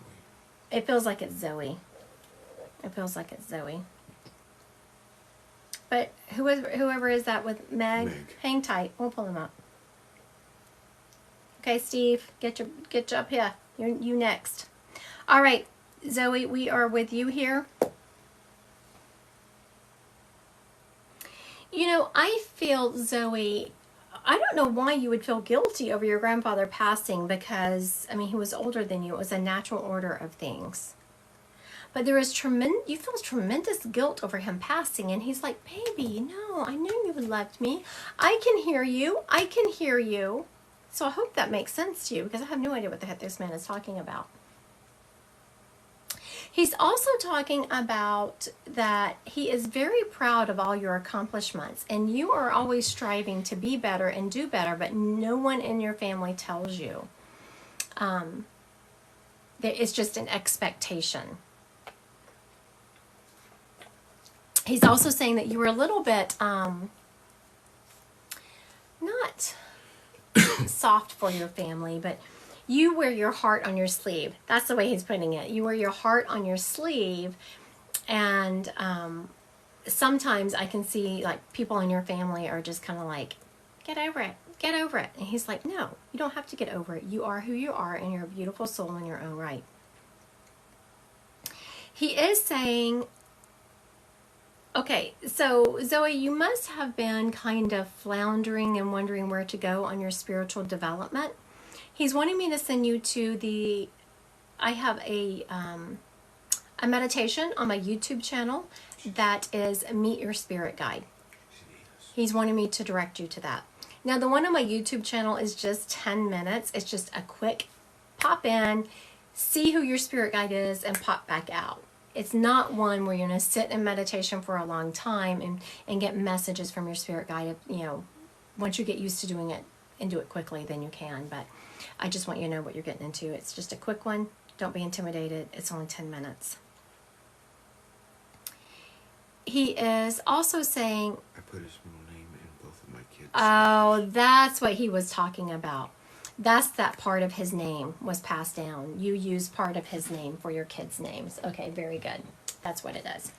It feels like it's Zoe. It feels like it's Zoe. But whoever is that with Meg,
Meg.
hang tight. We'll pull him up. Okay, Steve, get you up here. You next. All right, Zoe, we are with you here. You know, I feel, Zoe, I don't know why you would feel guilty over your grandfather passing because, I mean, he was older than you. It was a natural order of things. But there is you feel tremendous guilt over him passing. And he's like, baby, no, I know you loved me. I can hear you. I can hear you. So I hope that makes sense to you because I have no idea what the heck this man is talking about. He's also talking about that he is very proud of all your accomplishments and you are always striving to be better and do better, but no one in your family tells you. It's just an expectation. He's also saying that you were a little bit not soft for your family, but you wear your heart on your sleeve. That's the way he's putting it. You wear your heart on your sleeve, and sometimes I can see like people in your family are just kind of like, get over it, get over it. And he's like, no, you don't have to get over it. You are who you are, and you're a beautiful soul in your own right. He is saying, okay, so Zoe, you must have been kind of floundering and wondering where to go on your spiritual development. He's wanting me to send you to I have a meditation on my YouTube channel that is Meet Your Spirit Guide. He's wanting me to direct you to that. Now, the one on my YouTube channel is just 10 minutes. It's just a quick pop in, see who your spirit guide is, and pop back out. It's not one where you're going to sit in meditation for a long time and get messages from your spirit guide. You know, once you get used to doing it and do it quickly, then you can. But I just want you to know what you're getting into. It's just a quick one. Don't be intimidated. It's only 10 minutes. He is also saying...
I put his middle name in both of my kids'
Oh, that's what he was talking about. That's that part of his name was passed down. You use part of his name for your kids' names. Okay, very good. That's what it is.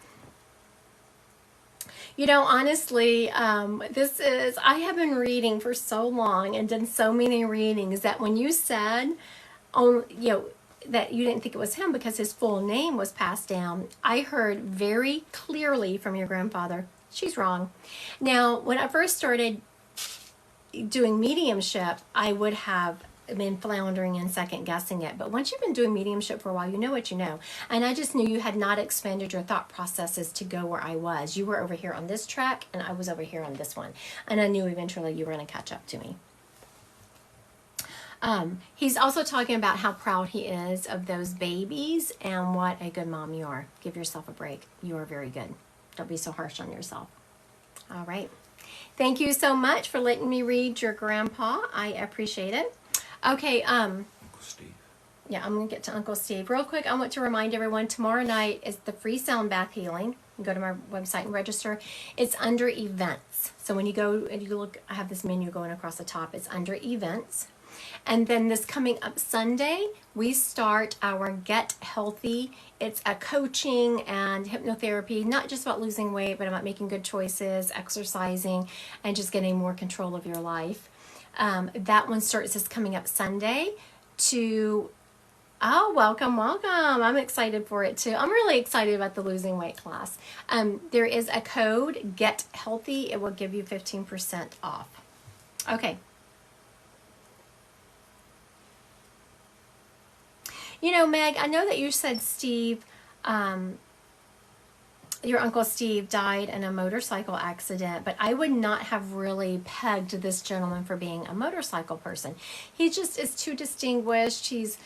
You know, honestly, I have been reading for so long and done so many readings that when you said, that you didn't think it was him because his full name was passed down, I heard very clearly from your grandfather, she's wrong. Now, when I first started doing mediumship, I would have been floundering and second guessing it. But once you've been doing mediumship for a while, you know what you know. And I just knew you had not expanded your thought processes to go where I was. You were over here on this track and I was over here on this one. And I knew eventually you were going to catch up to me. He's also talking about how proud he is of those babies and what a good mom you are. Give yourself a break. You are very good. Don't be so harsh on yourself. All right. Thank you so much for letting me read your grandpa. I appreciate it. Okay,
Uncle Steve.
Yeah, I'm going to get to Uncle Steve. Real quick, I want to remind everyone, tomorrow night is the free sound bath healing. You can go to my website and register. It's under events. So when you go and you look, I have this menu going across the top. It's under events. And then this coming up Sunday, we start our Get Healthy. It's a coaching and hypnotherapy, not just about losing weight, but about making good choices, exercising, and just getting more control of your life. That one starts this coming up Sunday welcome. I'm excited for it too. I'm really excited about the losing weight class. There is a code, Get Healthy. It will give you 15% off. Okay. You know, Meg, I know that you said Steve your Uncle Steve died in a motorcycle accident, but I would not have really pegged this gentleman for being a motorcycle person. He just is too distinguished. He's,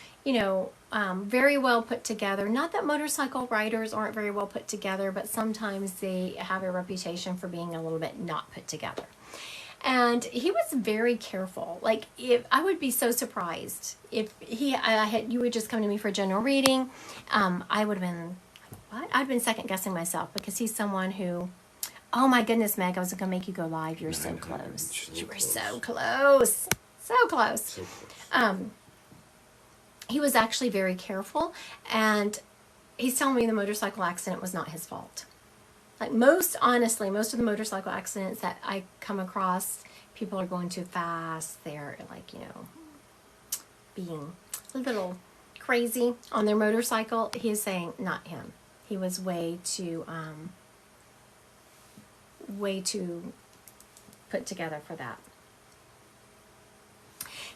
very well put together. Not that motorcycle riders aren't very well put together, but sometimes they have a reputation for being a little bit not put together. And he was very careful. Like, if I would be so surprised if you would just come to me for a general reading, I would have been, what? I'd been second guessing myself, because he's someone who, oh my goodness, Meg, I was going to make you go live. You're so close. You were so close. So close.
So close.
He was actually very careful, and he's telling me the motorcycle accident was not his fault. Like, honestly, most of the motorcycle accidents that I come across, people are going too fast. They're like, being a little crazy on their motorcycle. He's saying not him. He was way too put together for that.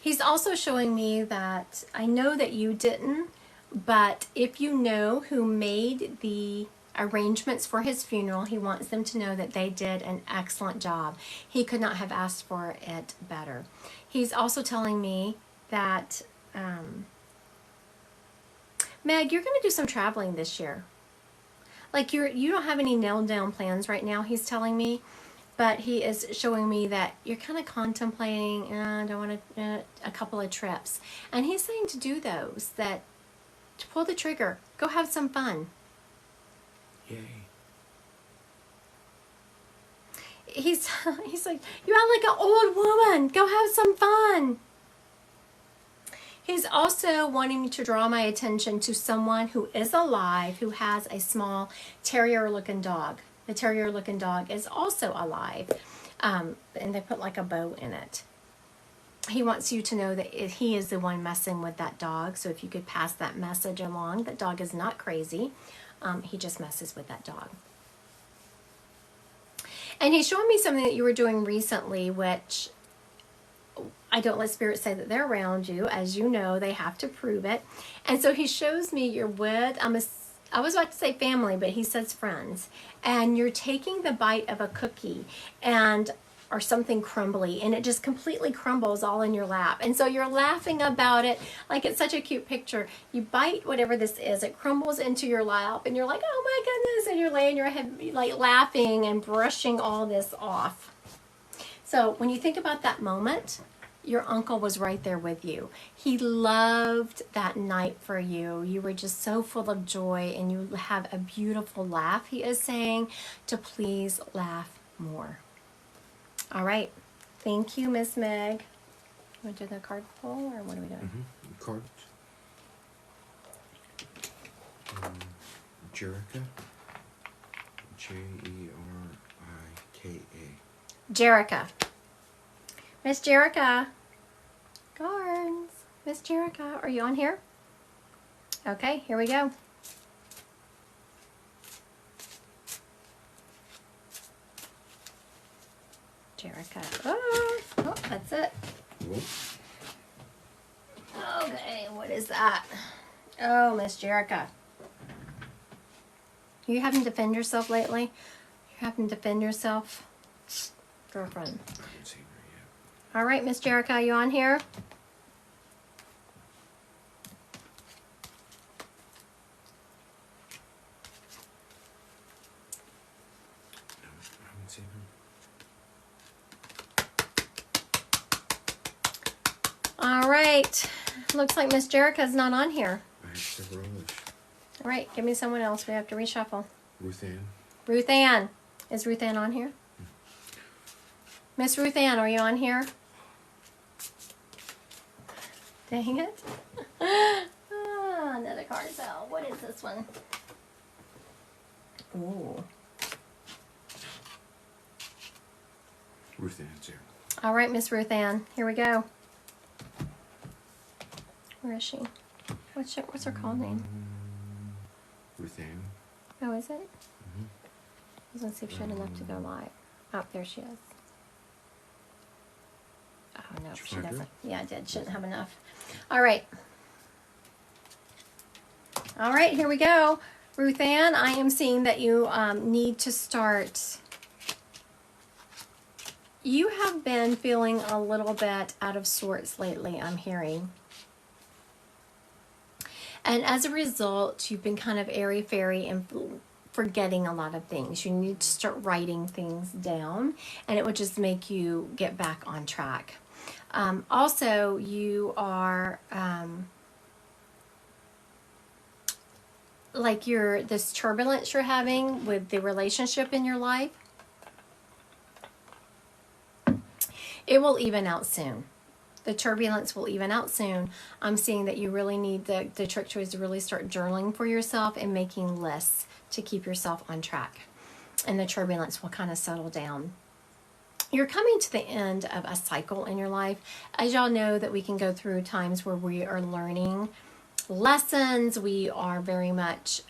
He's also showing me that, I know that you didn't, but if you know who made the arrangements for his funeral, he wants them to know that they did an excellent job. He could not have asked for it better. He's also telling me that, Meg, you're going to do some traveling this year. Like, you don't have any nailed down plans right now, he's telling me. But he is showing me that you're kind of contemplating, I don't want a couple of trips. And he's saying to do those, to pull the trigger, go have some fun.
Yay.
He's like, you act like an old woman, go have some fun. He's also wanting me to draw my attention to someone who is alive, who has a small terrier-looking dog. The terrier-looking dog is also alive, and they put like a bow in it. He wants you to know that he is the one messing with that dog, so if you could pass that message along, that dog is not crazy. He just messes with that dog. And he's showing me something that you were doing recently, which I don't let spirits say that they're around you. As you know, they have to prove it. And so he shows me you're with, I was about to say family, but he says friends. And you're taking the bite of a cookie or something crumbly, and it just completely crumbles all in your lap. And so you're laughing about it like it's such a cute picture. You bite whatever this is, it crumbles into your lap, and you're like, oh my goodness, and you're laying your head like laughing and brushing all this off. So when you think about that moment, your uncle was right there with you. He loved that night for you. You were just so full of joy, and you have a beautiful laugh. He is saying to please laugh more. All right. Thank you, Miss Meg. You want to do the card pull, or what are we doing?
Mm-hmm. Cards. Jerica. Jerika.
Jerica. Miss Jerica. Cards. Miss Jerica, are you on here? Okay, here we go. Jerica. Oh, that's it.
Whoop.
Okay, what is that? Oh, Miss Jerica. You having to defend yourself lately? You having to defend yourself? Girlfriend.
I haven't seen her yet.
All right, Miss Jerica, you on here?
No, I haven't seen her.
All right. Looks like Miss Jerica's not on here.
I have several others.
All right, give me someone else. We have to reshuffle.
Ruth Ann.
Ruth Ann. Is Ruth Ann on here? Miss Ruth Ann, are you on here? Dang it. Another card fell. What is this one? Ooh.
Ruth Ann's here.
All right, Miss Ruth Ann. Here we go. Where is she? What's her call name?
Ruth Ann.
Oh, is it?
Mm-hmm.
I was going to see if she had enough to go live. Oh, there she is. Oh, no,
Did you
she
find her?
doesn't. Yeah, I did. Shouldn't have enough. All right. All right, here we go. Ruth Ann, I am seeing that you need to start. You have been feeling a little bit out of sorts lately, I'm hearing. And as a result, you've been kind of airy-fairy and forgetting a lot of things. You need to start writing things down, and it would just make you get back on track. Also, you are like this turbulence you're having with the relationship in your life. It will even out soon. The turbulence will even out soon. I'm seeing that you really need the trick to is to really start journaling for yourself and making lists to keep yourself on track. And the turbulence will kind of settle down. You're coming to the end of a cycle in your life. As y'all know, that we can go through times where we are learning lessons. We are very much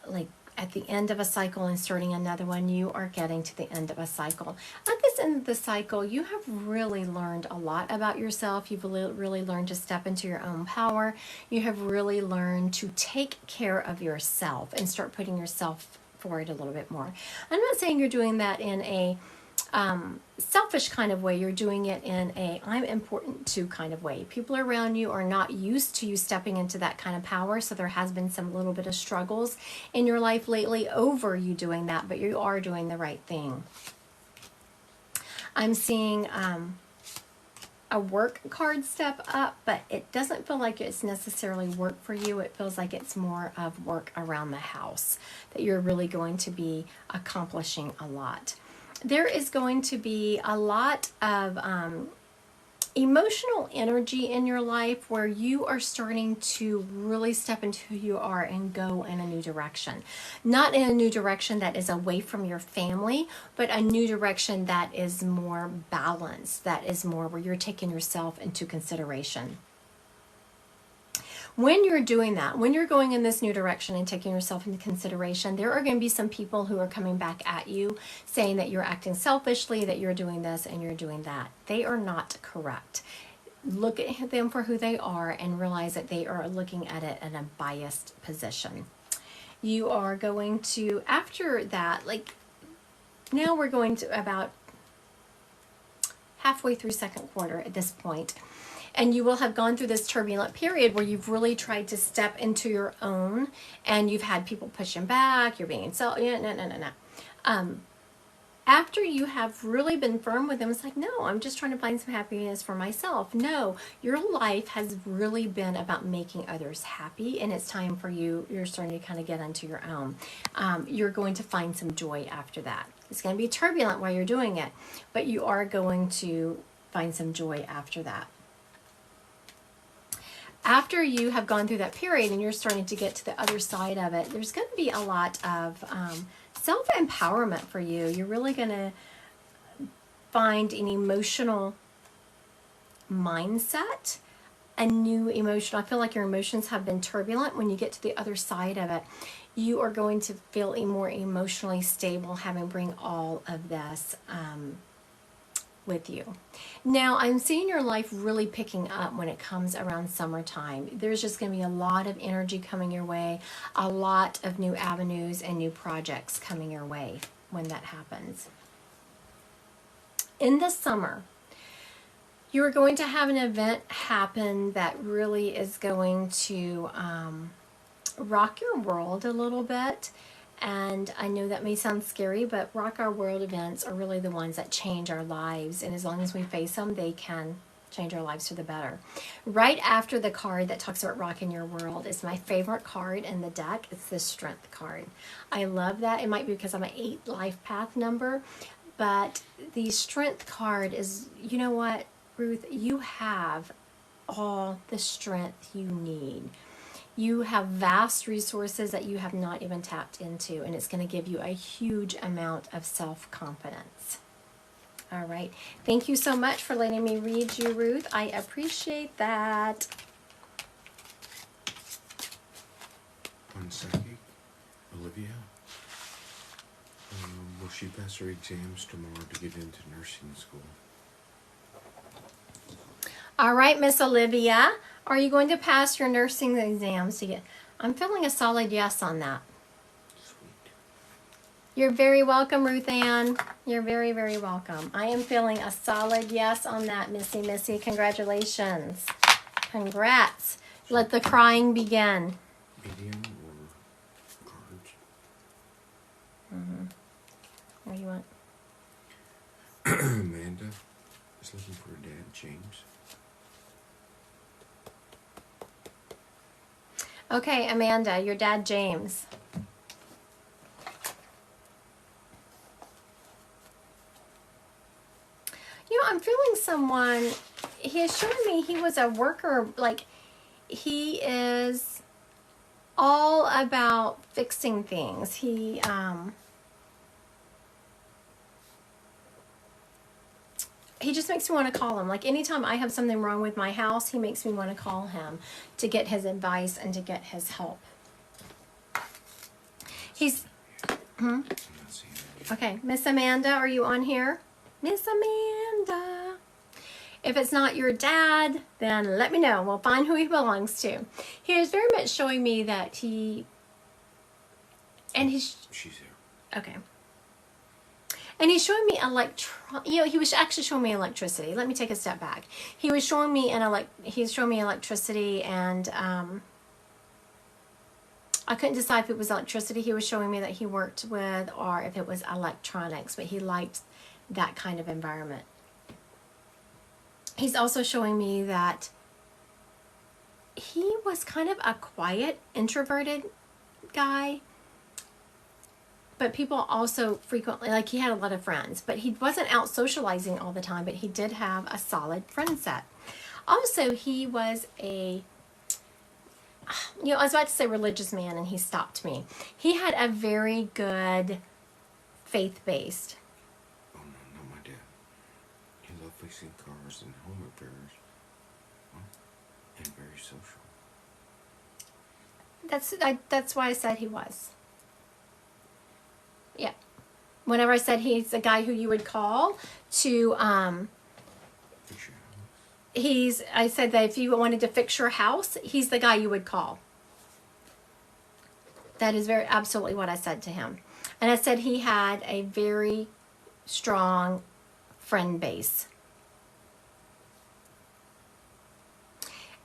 like at the end of a cycle and starting another one. You are getting to the end of a cycle. At this end of the cycle, you have really learned a lot about yourself. You've really learned to step into your own power. You have really learned to take care of yourself and start putting yourself forward a little bit more. I'm not saying you're doing that in a selfish kind of way. You're doing it in a I'm important to kind of way. People around you are not used to you stepping into that kind of power, so there has been some little bit of struggles in your life lately over you doing that, but you are doing the right thing. I'm seeing a work card step up, but it doesn't feel like it's necessarily work for you. It feels like it's more of work around the house, that you're really going to be accomplishing a lot. There is going to be a lot of emotional energy in your life where you are starting to really step into who you are and go in a new direction. Not in a new direction that is away from your family, but a new direction that is more balanced, that is more where you're taking yourself into consideration. When you're doing that, when you're going in this new direction and taking yourself into consideration, there are going to be some people who are coming back at you saying that you're acting selfishly, that you're doing this and you're doing that. They are not correct. Look at them for who they are and realize that they are looking at it in a biased position. You are going to, after that, like now we're going to about halfway through second quarter at this point. And you will have gone through this turbulent period where you've really tried to step into your own, and you've had people pushing back. You're being no. After you have really been firm with them, it's like, no, I'm just trying to find some happiness for myself. No, your life has really been about making others happy, and it's time for you. You're starting to kind of get into your own. You're going to find some joy after that. It's going to be turbulent while you're doing it, but you are going to find some joy after that. After you have gone through that period and you're starting to get to the other side of it, there's going to be a lot of self-empowerment for you. You're really going to find an emotional mindset, a new emotion. I feel like your emotions have been turbulent. When you get to the other side of it, you are going to feel more emotionally stable, having bring all of this with you. Now, I'm seeing your life really picking up when it comes around summertime. There's just going to be a lot of energy coming your way, a lot of new avenues and new projects coming your way when that happens. In the summer, you're going to have an event happen that really is going to rock your world a little bit. And I know that may sound scary, but rock our world events are really the ones that change our lives. And as long as we face them, they can change our lives for the better. Right after the card that talks about rocking your world is my favorite card in the deck. It's the Strength card. I love that. It might be because I'm an 8 life path number, but the Strength card is, you know what, Ruth, you have all the strength you need. You have vast resources that you have not even tapped into, and it's going to give you a huge amount of self-confidence. All right. Thank you so much for letting me read you, Ruth. I appreciate that.
One second. Olivia, will she pass her exams tomorrow to get into nursing school?
All right, Miss Olivia. Are you going to pass your nursing exams to get? I'm feeling a solid yes on that.
Sweet.
You're very welcome, Ruth Ann. You're very, very welcome. I am feeling a solid yes on that, Missy. Congratulations. Congrats. Let the crying begin.
Medium or cards?
Mm-hmm. What do you want?
Amanda is looking for her dad, James.
Okay, Amanda, your dad, James. You know, I'm feeling someone, he is showing me he was a worker, like he is all about fixing things. He just makes me want to call him. Like anytime I have something wrong with my house, he makes me want to call him to get his advice and to get his help. He's,
I'm not seeing that.
okay, Miss Amanda, are you on here? Miss Amanda. If it's not your dad, then let me know. We'll find who he belongs to. He is very much showing me that he's,
She's there.
okay. And he's showing me he was actually showing me electricity. Let me take a step back. He was showing me electricity, and I couldn't decide if it was electricity he was showing me that he worked with or if it was electronics, but he liked that kind of environment. He's also showing me that he was kind of a quiet, introverted guy. But people also frequently, like he had a lot of friends, but he wasn't out socializing all the time, but he did have a solid friend set. Also, he was I was about to say religious man, and he stopped me. He had a very good faith-based.
Oh no, not my dad. He loved fixing cars and home repairs. And very social.
That's why I said he was. Yeah. Whenever I said he's a guy who you would call to,
Fix your house.
I said that if you wanted to fix your house, he's the guy you would call. That is absolutely what I said to him. And I said he had a very strong friend base.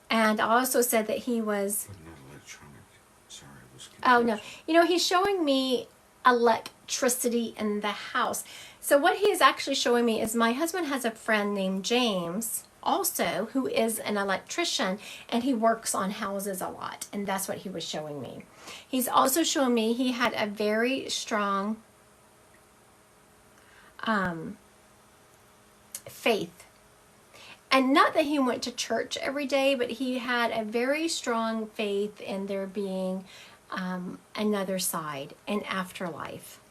And I also said that he was...
But not electronic. Sorry, I was confused.
Oh, no. You know, he's showing me electricity in the house. So what he is actually showing me is my husband has a friend named James also who is an electrician, and he works on houses a lot, and that's what he was showing me. He's also showing me he had a very strong faith. And not that he went to church every day, but he had a very strong faith in there being another side, an afterlife.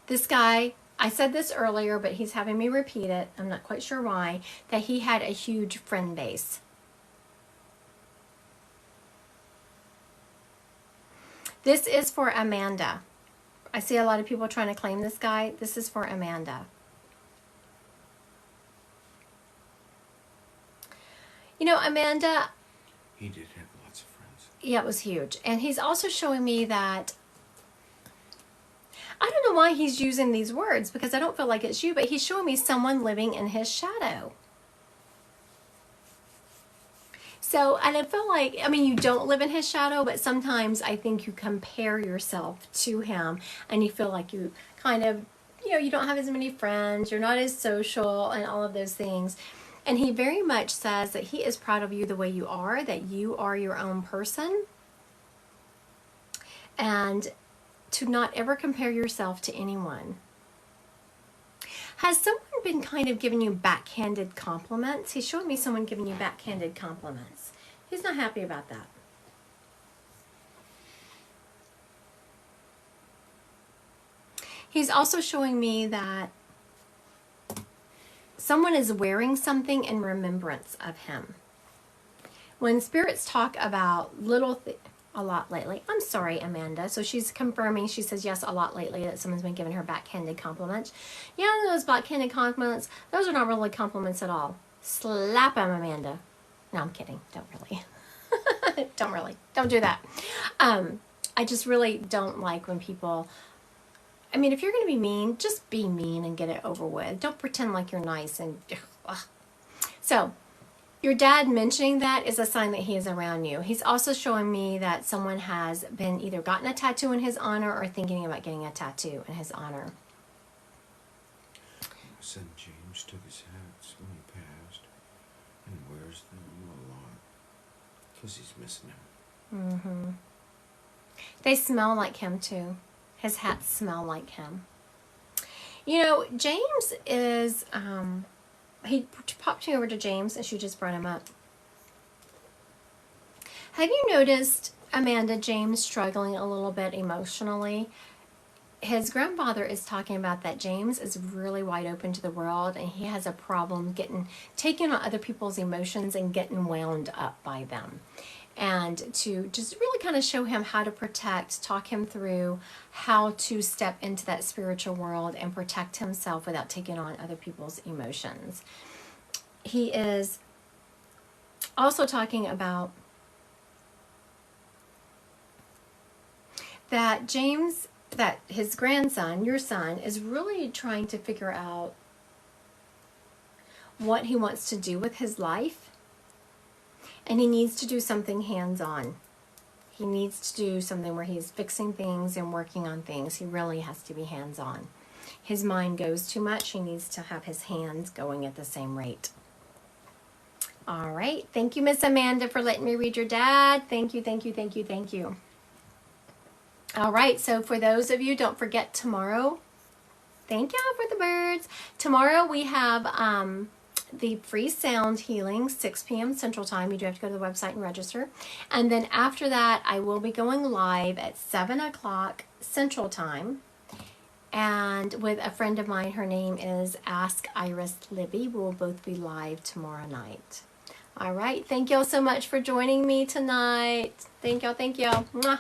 This guy, I said this earlier, but he's having me repeat it. I'm not quite sure why. That he had a huge friend base. This is for Amanda. I see a lot of people trying to claim this guy. This is for Amanda. You know, Amanda...
He did have lots of friends.
Yeah, it was huge. And he's also showing me that... I don't know why he's using these words, because I don't feel like it's you, but he's showing me someone living in his shadow. So, and I feel like, I mean, you don't live in his shadow, but sometimes I think you compare yourself to him, and you feel like you kind of, you don't have as many friends, you're not as social, and all of those things. And he very much says that he is proud of you the way you are, that you are your own person, and to not ever compare yourself to anyone. Has someone been kind of giving you backhanded compliments? He's showing me someone giving you backhanded compliments. He's not happy about that. He's also showing me that someone is wearing something in remembrance of him. When spirits talk about little things, a lot lately. I'm sorry, Amanda. So she's confirming, she says yes, a lot lately, that someone's been giving her backhanded compliments. Yeah, those backhanded compliments, those are not really compliments at all. Slap them, Amanda. No, I'm kidding. Don't really. Don't do that. I just really don't like when people, I mean, if you're going to be mean, just be mean and get it over with. Don't pretend like you're nice and, ugh. So, your dad mentioning that is a sign that he is around you. He's also showing me that someone has been either gotten a tattoo in his honor or thinking about getting a tattoo in his honor.
My son James took his hats when he passed and wears them a lot because he's missing them.
Mm-hmm. They smell like him too. His hats smell like him. You know, James is, he popped me over to James and she just brought him up. Have you noticed, Amanda, James struggling a little bit emotionally? His grandfather is talking about that James is really wide open to the world and he has a problem taking on other people's emotions and getting wound up by them. And to just really kind of show him how to protect, talk him through how to step into that spiritual world and protect himself without taking on other people's emotions. He is also talking about that James, that his grandson, your son, is really trying to figure out what he wants to do with his life. And he needs to do something hands-on. He needs to do something where he's fixing things and working on things. He really has to be hands-on. His mind goes too much. He needs to have his hands going at the same rate. All right. Thank you, Miss Amanda, for letting me read your dad. Thank you, thank you, thank you, thank you. All right. So for those of you, don't forget tomorrow. Thank y'all for the birds. Tomorrow we have the free sound healing, 6 p.m. Central Time. You do have to go to the website and register. And then after that, I will be going live at 7 o'clock Central Time. And with a friend of mine, her name is Ask Iris Libby. We will both be live tomorrow night. All right. Thank y'all so much for joining me tonight. Thank y'all. Thank y'all. Mwah.